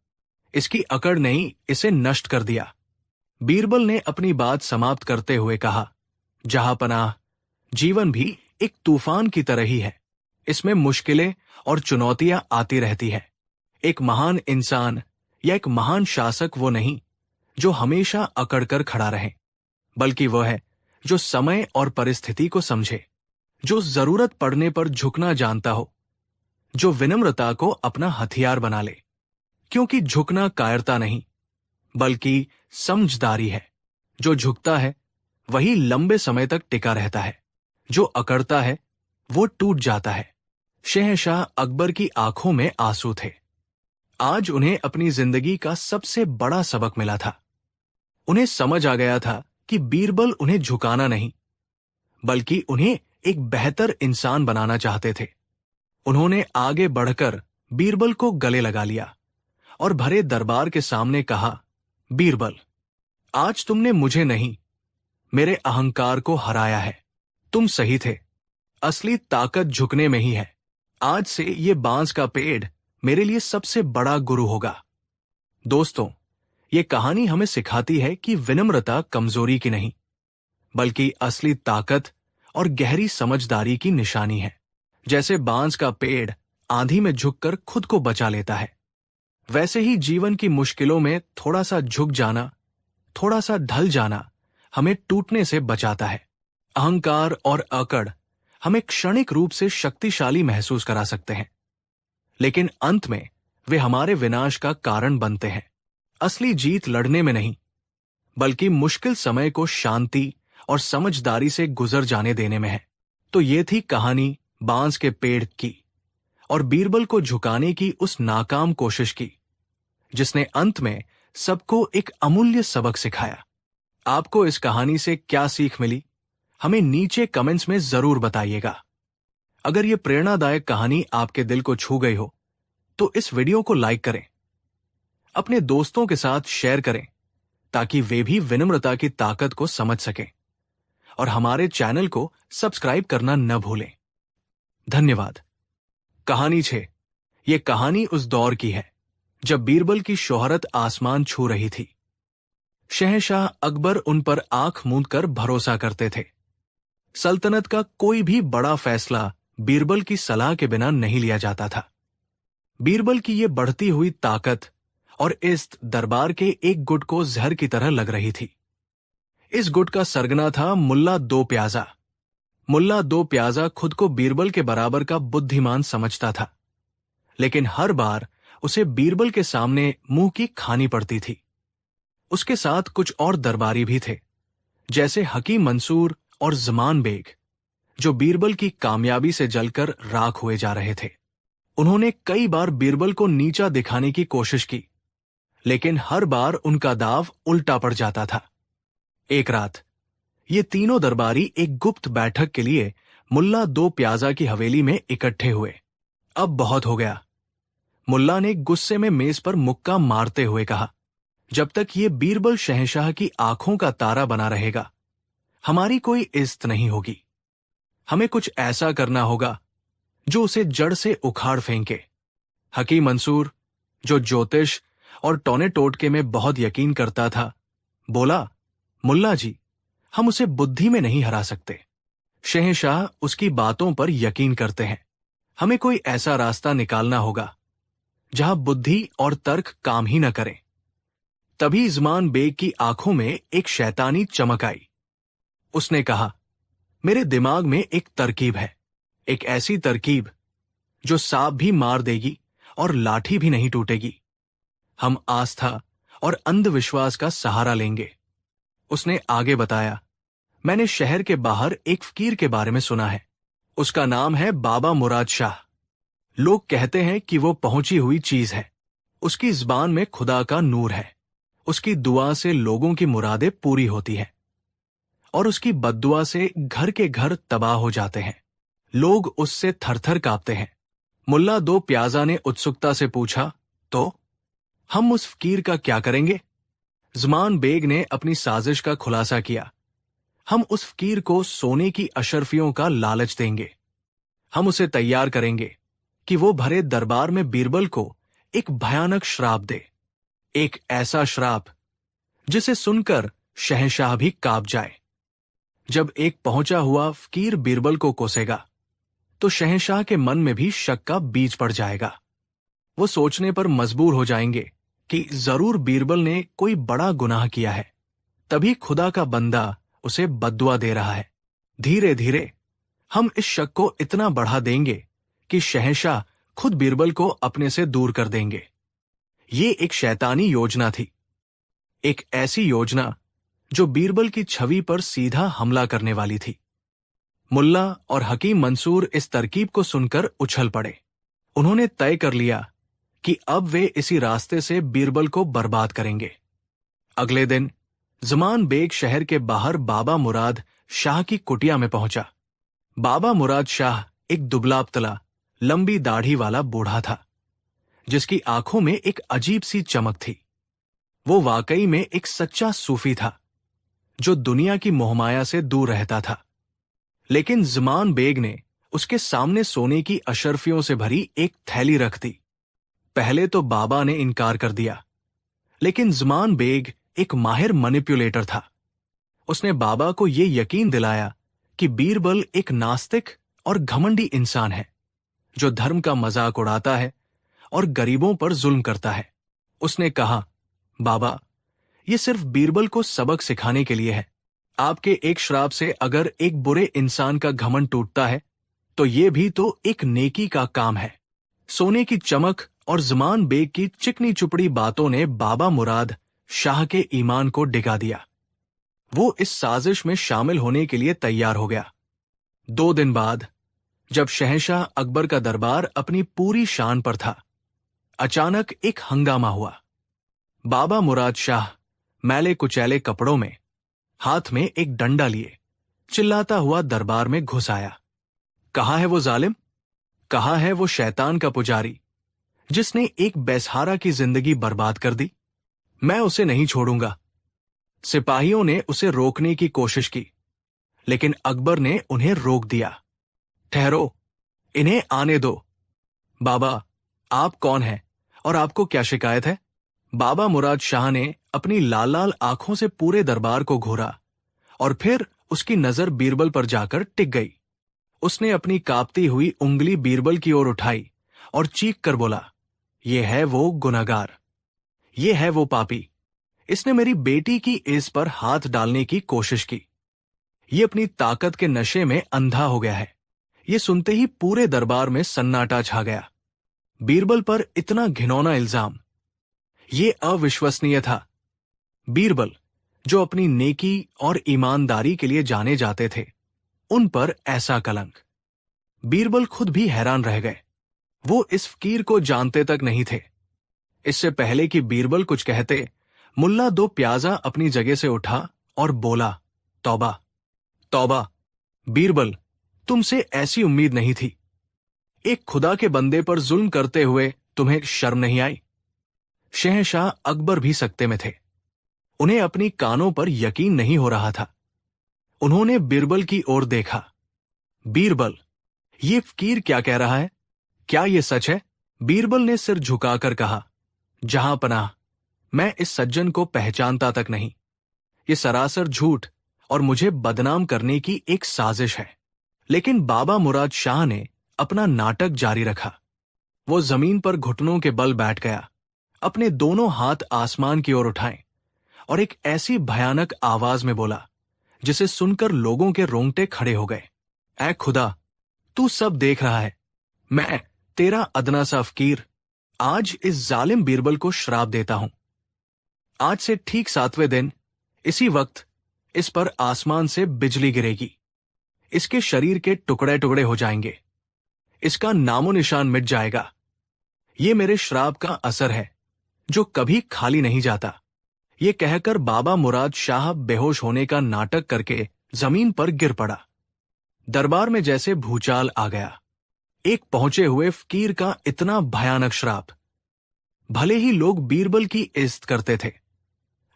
इसकी अकड़ ने ही इसे नष्ट कर दिया। बीरबल ने अपनी बात समाप्त करते हुए कहा, जहांपनाह, जीवन भी एक तूफान की तरह ही है। इसमें मुश्किलें और चुनौतियां आती रहती हैं। एक महान इंसान या एक महान शासक वो नहीं जो हमेशा अकड़ कर खड़ा रहे, बल्कि वह है जो समय और परिस्थिति को समझे, जो जरूरत पड़ने पर झुकना जानता हो, जो विनम्रता को अपना हथियार बना ले। क्योंकि झुकना कायरता नहीं, बल्कि समझदारी है। जो झुकता है वही लंबे समय तक टिका रहता है। जो अकड़ता है वो टूट जाता है। शहंशाह अकबर की आंखों में आंसू थे। आज उन्हें अपनी जिंदगी का सबसे बड़ा सबक मिला था। उन्हें समझ आ गया था कि बीरबल उन्हें झुकाना नहीं, बल्कि उन्हें एक बेहतर इंसान बनाना चाहते थे। उन्होंने आगे बढ़कर बीरबल को गले लगा लिया और भरे दरबार के सामने कहा, बीरबल, आज तुमने मुझे नहीं, मेरे अहंकार को हराया है। तुम सही थे। असली ताकत झुकने में ही है। आज से ये बांस का पेड़ मेरे लिए सबसे बड़ा गुरु होगा। दोस्तों, ये कहानी हमें सिखाती है कि विनम्रता कमजोरी की नहीं, बल्कि असली ताकत और गहरी समझदारी की निशानी है। जैसे बांस का पेड़ आंधी में झुककर खुद को बचा लेता है, वैसे ही जीवन की मुश्किलों में थोड़ा सा झुक जाना, थोड़ा सा ढल जाना हमें टूटने से बचाता है। अहंकार और अकड़ हमें क्षणिक रूप से शक्तिशाली महसूस करा सकते हैं, लेकिन अंत में वे हमारे विनाश का कारण बनते हैं। असली जीत लड़ने में नहीं, बल्कि मुश्किल समय को शांति और समझदारी से गुजर जाने देने में है। तो ये थी कहानी बांस के पेड़ की, और बीरबल को झुकाने की उस नाकाम कोशिश की, जिसने अंत में सबको एक अमूल्य सबक सिखाया। आपको इस कहानी से क्या सीख मिली, हमें नीचे कमेंट्स में जरूर बताइएगा। अगर यह प्रेरणादायक कहानी आपके दिल को छू गई हो तो इस वीडियो को लाइक करें, अपने दोस्तों के साथ शेयर करें, ताकि वे भी विनम्रता की ताकत को समझ सकें, और हमारे चैनल को सब्सक्राइब करना न भूलें। धन्यवाद। कहानी 6। यह कहानी उस दौर की है जब बीरबल की शोहरत आसमान छू रही थी। शहंशाह अकबर उन पर आंख मूंद कर भरोसा करते थे। सल्तनत का कोई भी बड़ा फैसला बीरबल की सलाह के बिना नहीं लिया जाता था। बीरबल की ये बढ़ती हुई ताकत और इस दरबार के एक गुट को जहर की तरह लग रही थी। इस गुट का सरगना था मुल्ला दो प्याजा। मुल्ला दो प्याजा खुद को बीरबल के बराबर का बुद्धिमान समझता था, लेकिन हर बार उसे बीरबल के सामने मुंह की खानी पड़ती थी। उसके साथ कुछ और दरबारी भी थे, जैसे हकीम मंसूर और ज़मान बेग, जो बीरबल की कामयाबी से जलकर राख हुए जा रहे थे। उन्होंने कई बार बीरबल को नीचा दिखाने की कोशिश की, लेकिन हर बार उनका दाव उल्टा पड़ जाता था। एक रात ये तीनों दरबारी एक गुप्त बैठक के लिए मुल्ला दो प्याजा की हवेली में इकट्ठे हुए। अब बहुत हो गया, मुल्ला ने गुस्से में मेज पर मुक्का मारते हुए कहा, जब तक ये बीरबल शहंशाह की आंखों का तारा बना रहेगा, हमारी कोई इज्जत नहीं होगी। हमें कुछ ऐसा करना होगा जो उसे जड़ से उखाड़ फेंके। हकीम मंसूर, जो ज्योतिष और टोने टोटके में बहुत यकीन करता था, बोला, मुल्ला जी, हम उसे बुद्धि में नहीं हरा सकते। शहंशाह उसकी बातों पर यकीन करते हैं। हमें कोई ऐसा रास्ता निकालना होगा जहां बुद्धि और तर्क काम ही न करें। तभी ज़मान बेग की आंखों में एक शैतानी चमक आई। उसने कहा, मेरे दिमाग में एक तरकीब है, एक ऐसी तरकीब जो सांप भी मार देगी और लाठी भी नहीं टूटेगी। हम आस्था और अंधविश्वास का सहारा लेंगे। उसने आगे बताया, मैंने शहर के बाहर एक फकीर के बारे में सुना है। उसका नाम है बाबा मुराद शाह। लोग कहते हैं कि वो पहुंची हुई चीज है। उसकी ज़बान में खुदा का नूर है। उसकी दुआ से लोगों की मुरादें पूरी होती हैं, और उसकी बद्दुआ से घर के घर तबाह हो जाते हैं। लोग उससे थरथर कांपते हैं। मुल्ला दो प्याजा ने उत्सुकता से पूछा, तो हम उस फकीर का क्या करेंगे? ज़मान बेग ने अपनी साजिश का खुलासा किया। हम उस फकीर को सोने की अशर्फियों का लालच देंगे। हम उसे तैयार करेंगे कि वो भरे दरबार में बीरबल को एक भयानक श्राप दे, एक ऐसा श्राप जिसे सुनकर शहंशाह भी कांप जाए। जब एक पहुंचा हुआ फकीर बीरबल को कोसेगा, तो शहंशाह के मन में भी शक का बीज पड़ जाएगा। वो सोचने पर मजबूर हो जाएंगे कि जरूर बीरबल ने कोई बड़ा गुनाह किया है, तभी खुदा का बंदा उसे बद्दुआ दे रहा है। धीरे धीरे हम इस शक को इतना बढ़ा देंगे कि शहंशाह खुद बीरबल को अपने से दूर कर देंगे। ये एक शैतानी योजना थी, एक ऐसी योजना जो बीरबल की छवि पर सीधा हमला करने वाली थी। मुल्ला और हकीम मंसूर इस तरकीब को सुनकर उछल पड़े। उन्होंने तय कर लिया कि अब वे इसी रास्ते से बीरबल को बर्बाद करेंगे। अगले दिन ज़मान बेग शहर के बाहर बाबा मुराद शाह की कुटिया में पहुंचा। बाबा मुराद शाह एक दुबला पतला, लंबी दाढ़ी वाला बूढ़ा था, जिसकी आंखों में एक अजीब सी चमक थी। वो वाकई में एक सच्चा सूफी था, जो दुनिया की मोहमाया से दूर रहता था। लेकिन ज़मान बेग ने उसके सामने सोने की अशर्फियों से भरी एक थैली रख दी। पहले तो बाबा ने इनकार कर दिया, लेकिन ज़मान बेग एक माहिर मैनिपुलेटर था। उसने बाबा को यह यकीन दिलाया कि बीरबल एक नास्तिक और घमंडी इंसान है, जो धर्म का मजाक उड़ाता है और गरीबों पर जुल्म करता है। उसने कहा, बाबा, ये सिर्फ बीरबल को सबक सिखाने के लिए है। आपके एक श्राप से अगर एक बुरे इंसान का घमंड टूटता है, तो ये भी तो एक नेकी का काम है। सोने की चमक और ज़मान बेग की चिकनी चुपड़ी बातों ने बाबा मुराद शाह के ईमान को डिगा दिया। वो इस साजिश में शामिल होने के लिए तैयार हो गया। 2 दिन बाद जब शहंशाह अकबर का दरबार अपनी पूरी शान पर था, अचानक एक हंगामा हुआ। बाबा मुराद शाह मैले कुचैले कपड़ों में, हाथ में एक डंडा लिए, चिल्लाता हुआ दरबार में घुस आया। कहाँ है वो जालिम? कहाँ है वो शैतान का पुजारी जिसने एक बेसहारा की जिंदगी बर्बाद कर दी? मैं उसे नहीं छोड़ूंगा। सिपाहियों ने उसे रोकने की कोशिश की, लेकिन अकबर ने उन्हें रोक दिया। ठहरो, इन्हें आने दो। बाबा, आप कौन हैं और आपको क्या शिकायत है? बाबा मुराद शाह ने अपनी लाल लाल आंखों से पूरे दरबार को घूरा और फिर उसकी नजर बीरबल पर जाकर टिक गई। उसने अपनी कांपती हुई उंगली बीरबल की ओर उठाई और चीख कर बोला, ये है वो गुनहगार, ये है वो पापी। इसने मेरी बेटी की इस पर हाथ डालने की कोशिश की। ये अपनी ताकत के नशे में अंधा हो गया है। ये सुनते ही पूरे दरबार में सन्नाटा छा गया। बीरबल पर इतना घिनौना इल्जाम, ये अविश्वसनीय था। बीरबल, जो अपनी नेकी और ईमानदारी के लिए जाने जाते थे, उन पर ऐसा कलंक। बीरबल खुद भी हैरान रह गए। वो इस फकीर को जानते तक नहीं थे। इससे पहले कि बीरबल कुछ कहते, मुल्ला दो प्याजा अपनी जगह से उठा और बोला, तौबा, तौबा। बीरबल, तुमसे ऐसी उम्मीद नहीं थी। एक खुदा के बंदे पर जुल्म करते हुए तुम्हें शर्म नहीं आई? शहंशाह अकबर भी सकते में थे। उन्हें अपनी कानों पर यकीन नहीं हो रहा था। उन्होंने बीरबल की ओर देखा। बीरबल, ये फकीर क्या कह रहा है? क्या ये सच है? बीरबल ने सिर झुकाकर कहा, जहां पनाह, मैं इस सज्जन को पहचानता तक नहीं। ये सरासर झूठ और मुझे बदनाम करने की एक साजिश है। लेकिन बाबा मुराद शाह ने अपना नाटक जारी रखा। वो जमीन पर घुटनों के बल बैठ गया, अपने दोनों हाथ आसमान की ओर उठाए और एक ऐसी भयानक आवाज में बोला जिसे सुनकर लोगों के रोंगटे खड़े हो गए। ऐ खुदा, तू सब देख रहा है। मैं, तेरा अदना सा फकीर, आज इस जालिम बीरबल को श्राप देता हूं। आज से ठीक 7वें दिन इसी वक्त इस पर आसमान से बिजली गिरेगी। इसके शरीर के टुकड़े टुकड़े हो जाएंगे। इसका नामो निशान मिट जाएगा। ये मेरे श्राप का असर है जो कभी खाली नहीं जाता। ये कहकर बाबा मुराद शाह बेहोश होने का नाटक करके जमीन पर गिर पड़ा। दरबार में जैसे भूचाल आ गया। एक पहुंचे हुए फकीर का इतना भयानक श्राप। भले ही लोग बीरबल की इज्जत करते थे,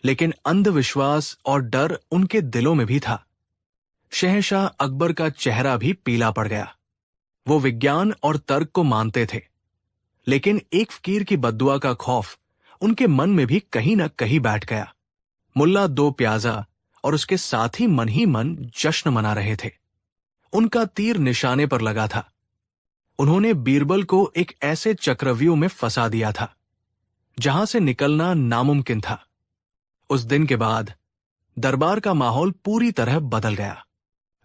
लेकिन अंधविश्वास और डर उनके दिलों में भी था। शहंशाह अकबर का चेहरा भी पीला पड़ गया। वो विज्ञान और तर्क को मानते थे, लेकिन एक फकीर की बद्दुआ का खौफ उनके मन में भी कहीं न कहीं बैठ गया। मुल्ला दो प्याजा और उसके साथी मन ही मन जश्न मना रहे थे। उनका तीर निशाने पर लगा था। उन्होंने बीरबल को एक ऐसे चक्रव्यूह में फंसा दिया था जहां से निकलना नामुमकिन था। उस दिन के बाद दरबार का माहौल पूरी तरह बदल गया।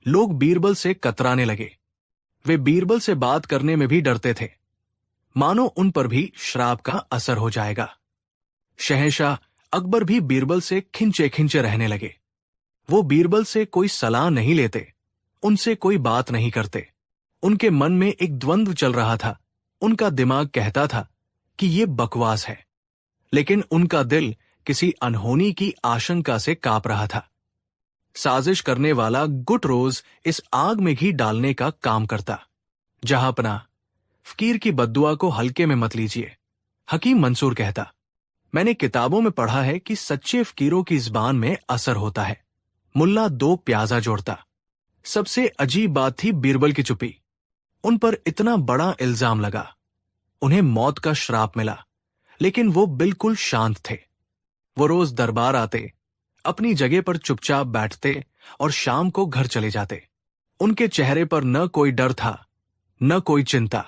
लोग बीरबल से कतराने लगे। वे बीरबल से बात करने में भी डरते थे, मानो उन पर भी श्राप का असर हो जाएगा। शहंशाह अकबर भी बीरबल से खिंचे खिंचे रहने लगे। वो बीरबल से कोई सलाह नहीं लेते, उनसे कोई बात नहीं करते। उनके मन में एक द्वंद्व चल रहा था। उनका दिमाग कहता था कि ये बकवास है, लेकिन उनका दिल किसी अनहोनी की आशंका से कांप रहा था। साजिश करने वाला गुट रोज इस आग में घी डालने का काम करता। जहां पनाह, फकीर की बद्दुआ को हल्के में मत लीजिए। हकीम मंसूर कहता, मैंने किताबों में पढ़ा है कि सच्चे फकीरों की ज़बान में असर होता है। मुल्ला दो प्याजा जोड़ता। सबसे अजीब बात थी बीरबल की चुप्पी। उन पर इतना बड़ा इल्जाम लगा। उन्हें मौत का श्राप मिला, लेकिन वो बिल्कुल शांत थे। वो रोज दरबार आते, अपनी जगह पर चुपचाप बैठते और शाम को घर चले जाते। उनके चेहरे पर न कोई डर था, न कोई चिंता।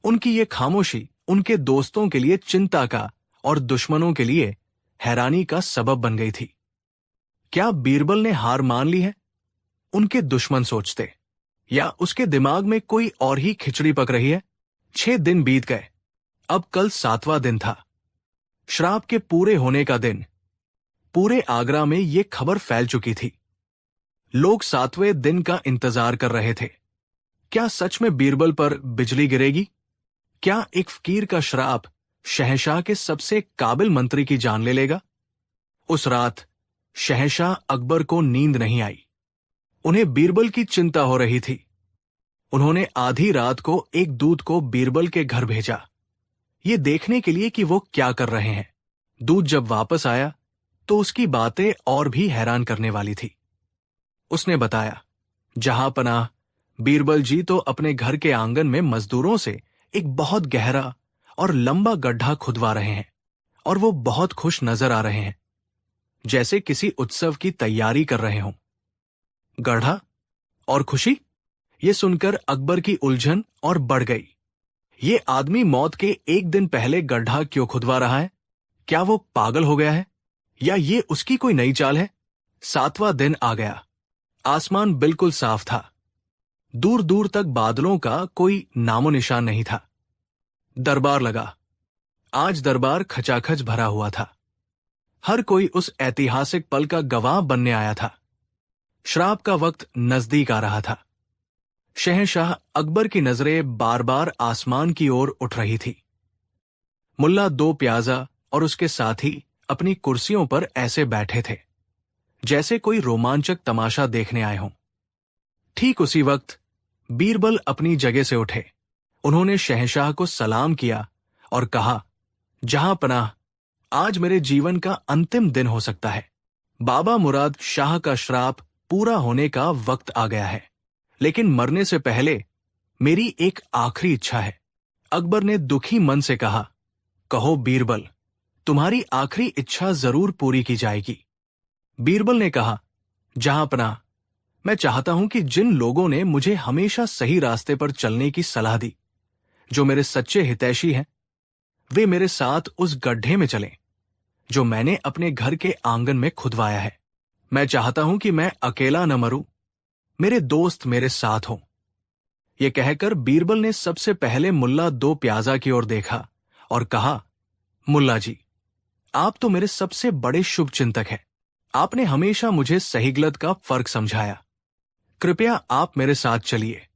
उनकी ये खामोशी उनके दोस्तों के लिए चिंता का और दुश्मनों के लिए हैरानी का सबब बन गई थी। क्या बीरबल ने हार मान ली है? उनके दुश्मन सोचते, या उसके दिमाग में कोई और ही खिचड़ी पक रही है? 6 दिन बीत गए। अब कल 7वां दिन था, श्राप के पूरे होने का दिन। पूरे आगरा में ये खबर फैल चुकी थी। लोग 7वें दिन का इंतजार कर रहे थे। क्या सच में बीरबल पर बिजली गिरेगी? क्या एक फकीर का श्राप शहंशाह के सबसे काबिल मंत्री की जान ले लेगा? उस रात शहंशाह अकबर को नींद नहीं आई। उन्हें बीरबल की चिंता हो रही थी। उन्होंने आधी रात को एक दूत को बीरबल के घर भेजा, ये देखने के लिए कि वो क्या कर रहे हैं। दूत जब वापस आया तो उसकी बातें और भी हैरान करने वाली थी। उसने बताया, जहां पनाह, बीरबल जी तो अपने घर के आंगन में मजदूरों से एक बहुत गहरा और लंबा गड्ढा खुदवा रहे हैं और वो बहुत खुश नजर आ रहे हैं, जैसे किसी उत्सव की तैयारी कर रहे हों। गड्ढा और खुशी, ये सुनकर अकबर की उलझन और बढ़ गई। ये आदमी मौत के एक दिन पहले गड्ढा क्यों खुदवा रहा है? क्या वो पागल हो गया है या ये उसकी कोई नई चाल है? 7वां दिन आ गया। आसमान बिल्कुल साफ था। दूर दूर तक बादलों का कोई नामो निशान नहीं था। दरबार लगा। आज दरबार खचाखच भरा हुआ था। हर कोई उस ऐतिहासिक पल का गवाह बनने आया था। श्राप का वक्त नजदीक आ रहा था। शहंशाह अकबर की नजरें बार बार आसमान की ओर उठ रही थी। मुल्ला दो प्याजा और उसके साथी अपनी कुर्सियों पर ऐसे बैठे थे जैसे कोई रोमांचक तमाशा देखने आए हों। ठीक उसी वक्त बीरबल अपनी जगह से उठे। उन्होंने शहंशाह को सलाम किया और कहा, जहां पनाह, आज मेरे जीवन का अंतिम दिन हो सकता है। बाबा मुराद शाह का श्राप पूरा होने का वक्त आ गया है, लेकिन मरने से पहले मेरी एक आखिरी इच्छा है। अकबर ने दुखी मन से कहा, कहो बीरबल, तुम्हारी आखिरी इच्छा जरूर पूरी की जाएगी। बीरबल ने कहा, जहां पनाह, मैं चाहता हूं कि जिन लोगों ने मुझे हमेशा सही रास्ते पर चलने की सलाह दी, जो मेरे सच्चे हितैषी हैं, वे मेरे साथ उस गड्ढे में चलें जो मैंने अपने घर के आंगन में खुदवाया है। मैं चाहता हूं कि मैं अकेला न मरूं, मेरे दोस्त मेरे साथ हों। यह कहकर बीरबल ने सबसे पहले मुल्ला दो प्याजा की ओर देखा और कहा, मुल्ला जी, आप तो मेरे सबसे बड़े शुभ चिंतक हैं। आपने हमेशा मुझे सही गलत का फर्क समझाया। कृपया आप मेरे साथ चलिए।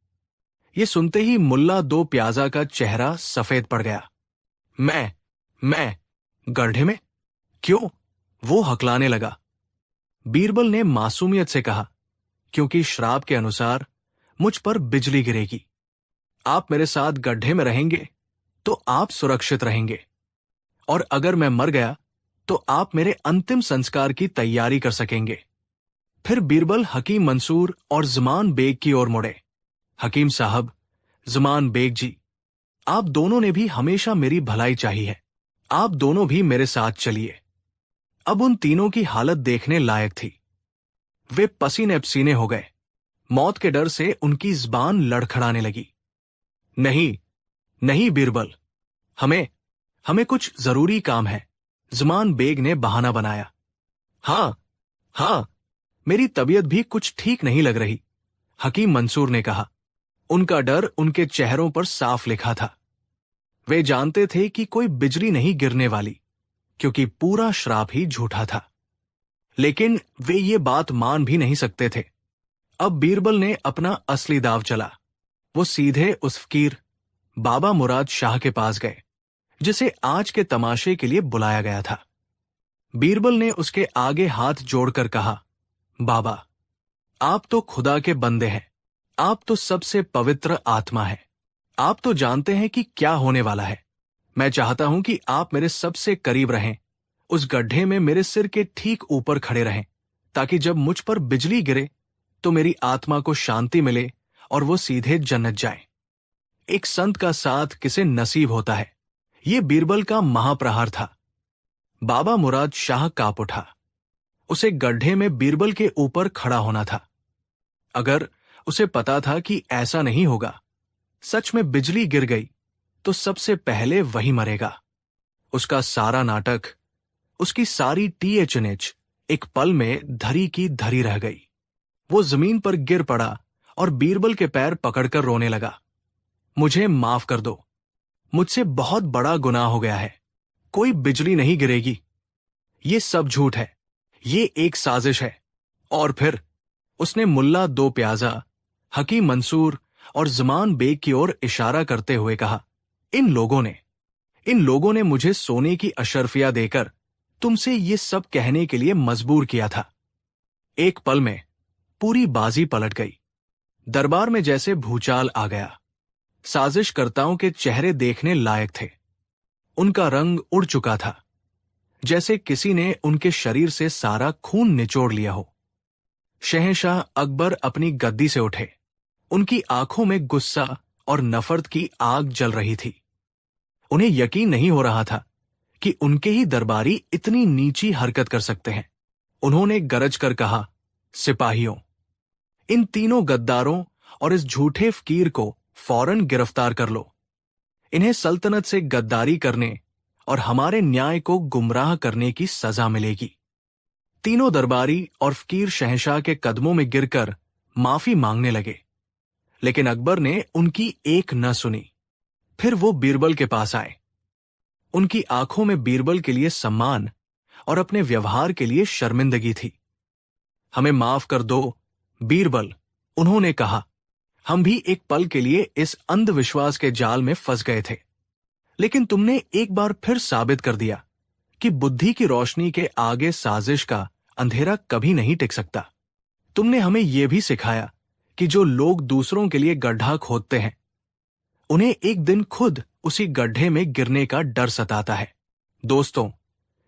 ये सुनते ही मुल्ला दो प्याजा का चेहरा सफेद पड़ गया। मैं गड्ढे में? क्यों? वो हकलाने लगा। बीरबल ने मासूमियत से कहा, क्योंकि श्राप के अनुसार मुझ पर बिजली गिरेगी। आप मेरे साथ गड्ढे में रहेंगे तो आप सुरक्षित रहेंगे, और अगर मैं मर गया तो आप मेरे अंतिम संस्कार की तैयारी कर सकेंगे। फिर बीरबल हकीम मंसूर और ज़मान बेग की ओर मुड़े। हकीम साहब, ज़मान बेग जी, आप दोनों ने भी हमेशा मेरी भलाई चाही है। आप दोनों भी मेरे साथ चलिए। अब उन तीनों की हालत देखने लायक थी। वे पसीने पसीने हो गए। मौत के डर से उनकी ज़बान लड़खड़ाने लगी। नहीं, नहीं बीरबल, हमें कुछ जरूरी काम है। ज़मान बेग ने बहाना बनाया। हाँ, मेरी तबीयत भी कुछ ठीक नहीं लग रही, हकीम मंसूर ने कहा। उनका डर उनके चेहरों पर साफ लिखा था। वे जानते थे कि कोई बिजली नहीं गिरने वाली, क्योंकि पूरा श्राप ही झूठा था। लेकिन वे ये बात मान भी नहीं सकते थे। अब बीरबल ने अपना असली दाव चला। वो सीधे उस फकीर बाबा मुराद शाह के पास गए, जिसे आज के तमाशे के लिए बुलाया गया था। बीरबल ने उसके आगे हाथ जोड़कर कहा, बाबा, आप तो खुदा के बंदे हैं। आप तो सबसे पवित्र आत्मा है। आप तो जानते हैं कि क्या होने वाला है। मैं चाहता हूं कि आप मेरे सबसे करीब रहें, उस गड्ढे में मेरे सिर के ठीक ऊपर खड़े रहें, ताकि जब मुझ पर बिजली गिरे तो मेरी आत्मा को शांति मिले और वो सीधे जन्नत जाए। एक संत का साथ किसे नसीब होता है। ये बीरबल का महाप्रहार था। बाबा मुराद शाह कांप उठा। उसे गड्ढे में बीरबल के ऊपर खड़ा होना था। अगर उसे पता था कि ऐसा नहीं होगा, सच में बिजली गिर गई, तो सबसे पहले वही मरेगा। उसका सारा नाटक, उसकी सारी टीएचएनएच एक पल में धरी की धरी रह गई। वो जमीन पर गिर पड़ा और बीरबल के पैर पकड़कर रोने लगा। मुझे माफ कर दो, मुझसे बहुत बड़ा गुनाह हो गया है, कोई बिजली नहीं गिरेगी, ये सब झूठ है, ये एक साजिश है। और फिर उसने मुल्ला दो प्याजा, हकीम मंसूर और ज़मान बेग की ओर इशारा करते हुए कहा, इन लोगों ने मुझे सोने की अशर्फिया देकर तुमसे ये सब कहने के लिए मजबूर किया था। एक पल में पूरी बाजी पलट गई। दरबार में जैसे भूचाल आ गया। साजिशकर्ताओं के चेहरे देखने लायक थे। उनका रंग उड़ चुका था, जैसे किसी ने उनके शरीर से सारा खून निचोड़ लिया हो। शहंशाह अकबर अपनी गद्दी से उठे। उनकी आंखों में गुस्सा और नफरत की आग जल रही थी। उन्हें यकीन नहीं हो रहा था कि उनके ही दरबारी इतनी नीची हरकत कर सकते हैं। उन्होंने गरज कर कहा, सिपाहियों, इन तीनों गद्दारों और इस झूठे फकीर को फौरन गिरफ्तार कर लो। इन्हें सल्तनत से गद्दारी करने और हमारे न्याय को गुमराह करने की सजा मिलेगी। तीनों दरबारी और फकीर शहंशाह के कदमों में गिरकर माफी मांगने लगे, लेकिन अकबर ने उनकी एक न सुनी। फिर वो बीरबल के पास आए। उनकी आंखों में बीरबल के लिए सम्मान और अपने व्यवहार के लिए शर्मिंदगी थी। हमें माफ कर दो, बीरबल, उन्होंने कहा। हम भी एक पल के लिए इस अंधविश्वास के जाल में फंस गए थे, लेकिन तुमने एक बार फिर साबित कर दिया कि बुद्धि की रोशनी के आगे साजिश का अंधेरा कभी नहीं टिक सकता। तुमने हमें यह भी सिखाया कि जो लोग दूसरों के लिए गड्ढा खोदते हैं, उन्हें एक दिन खुद उसी गड्ढे में गिरने का डर सताता है। दोस्तों,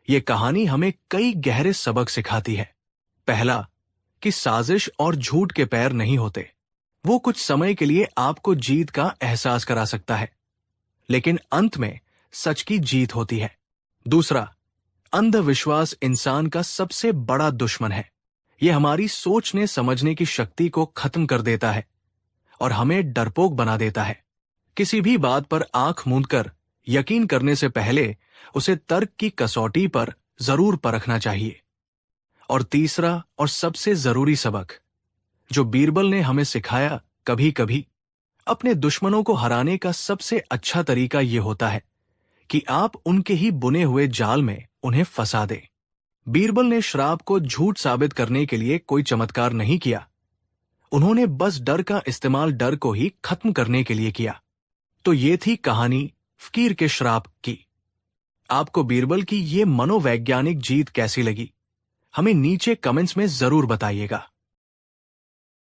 ये कहानी हमें कई गहरे सबक सिखाती है। पहला, कि साजिश और झूठ के पैर नहीं होते। वो कुछ समय के लिए आपको जीत का एहसास करा सकता है, लेकिन अंत में सच की जीत होती है। दूसरा, अंधविश्वास इंसान का सबसे बड़ा दुश्मन है। यह हमारी सोचने समझने की शक्ति को खत्म कर देता है और हमें डरपोक बना देता है। किसी भी बात पर आंख मूंदकर यकीन करने से पहले उसे तर्क की कसौटी पर जरूर परखना चाहिए। और तीसरा और सबसे जरूरी सबक जो बीरबल ने हमें सिखाया, कभी कभी अपने दुश्मनों को हराने का सबसे अच्छा तरीका यह होता है कि आप उनके ही बुने हुए जाल में उन्हें फंसा दें। बीरबल ने श्राप को झूठ साबित करने के लिए कोई चमत्कार नहीं किया। उन्होंने बस डर का इस्तेमाल डर को ही खत्म करने के लिए किया। तो ये थी कहानी फकीर के श्राप की। आपको बीरबल की ये मनोवैज्ञानिक जीत कैसी लगी? हमें नीचे कमेंट्स में जरूर बताइएगा।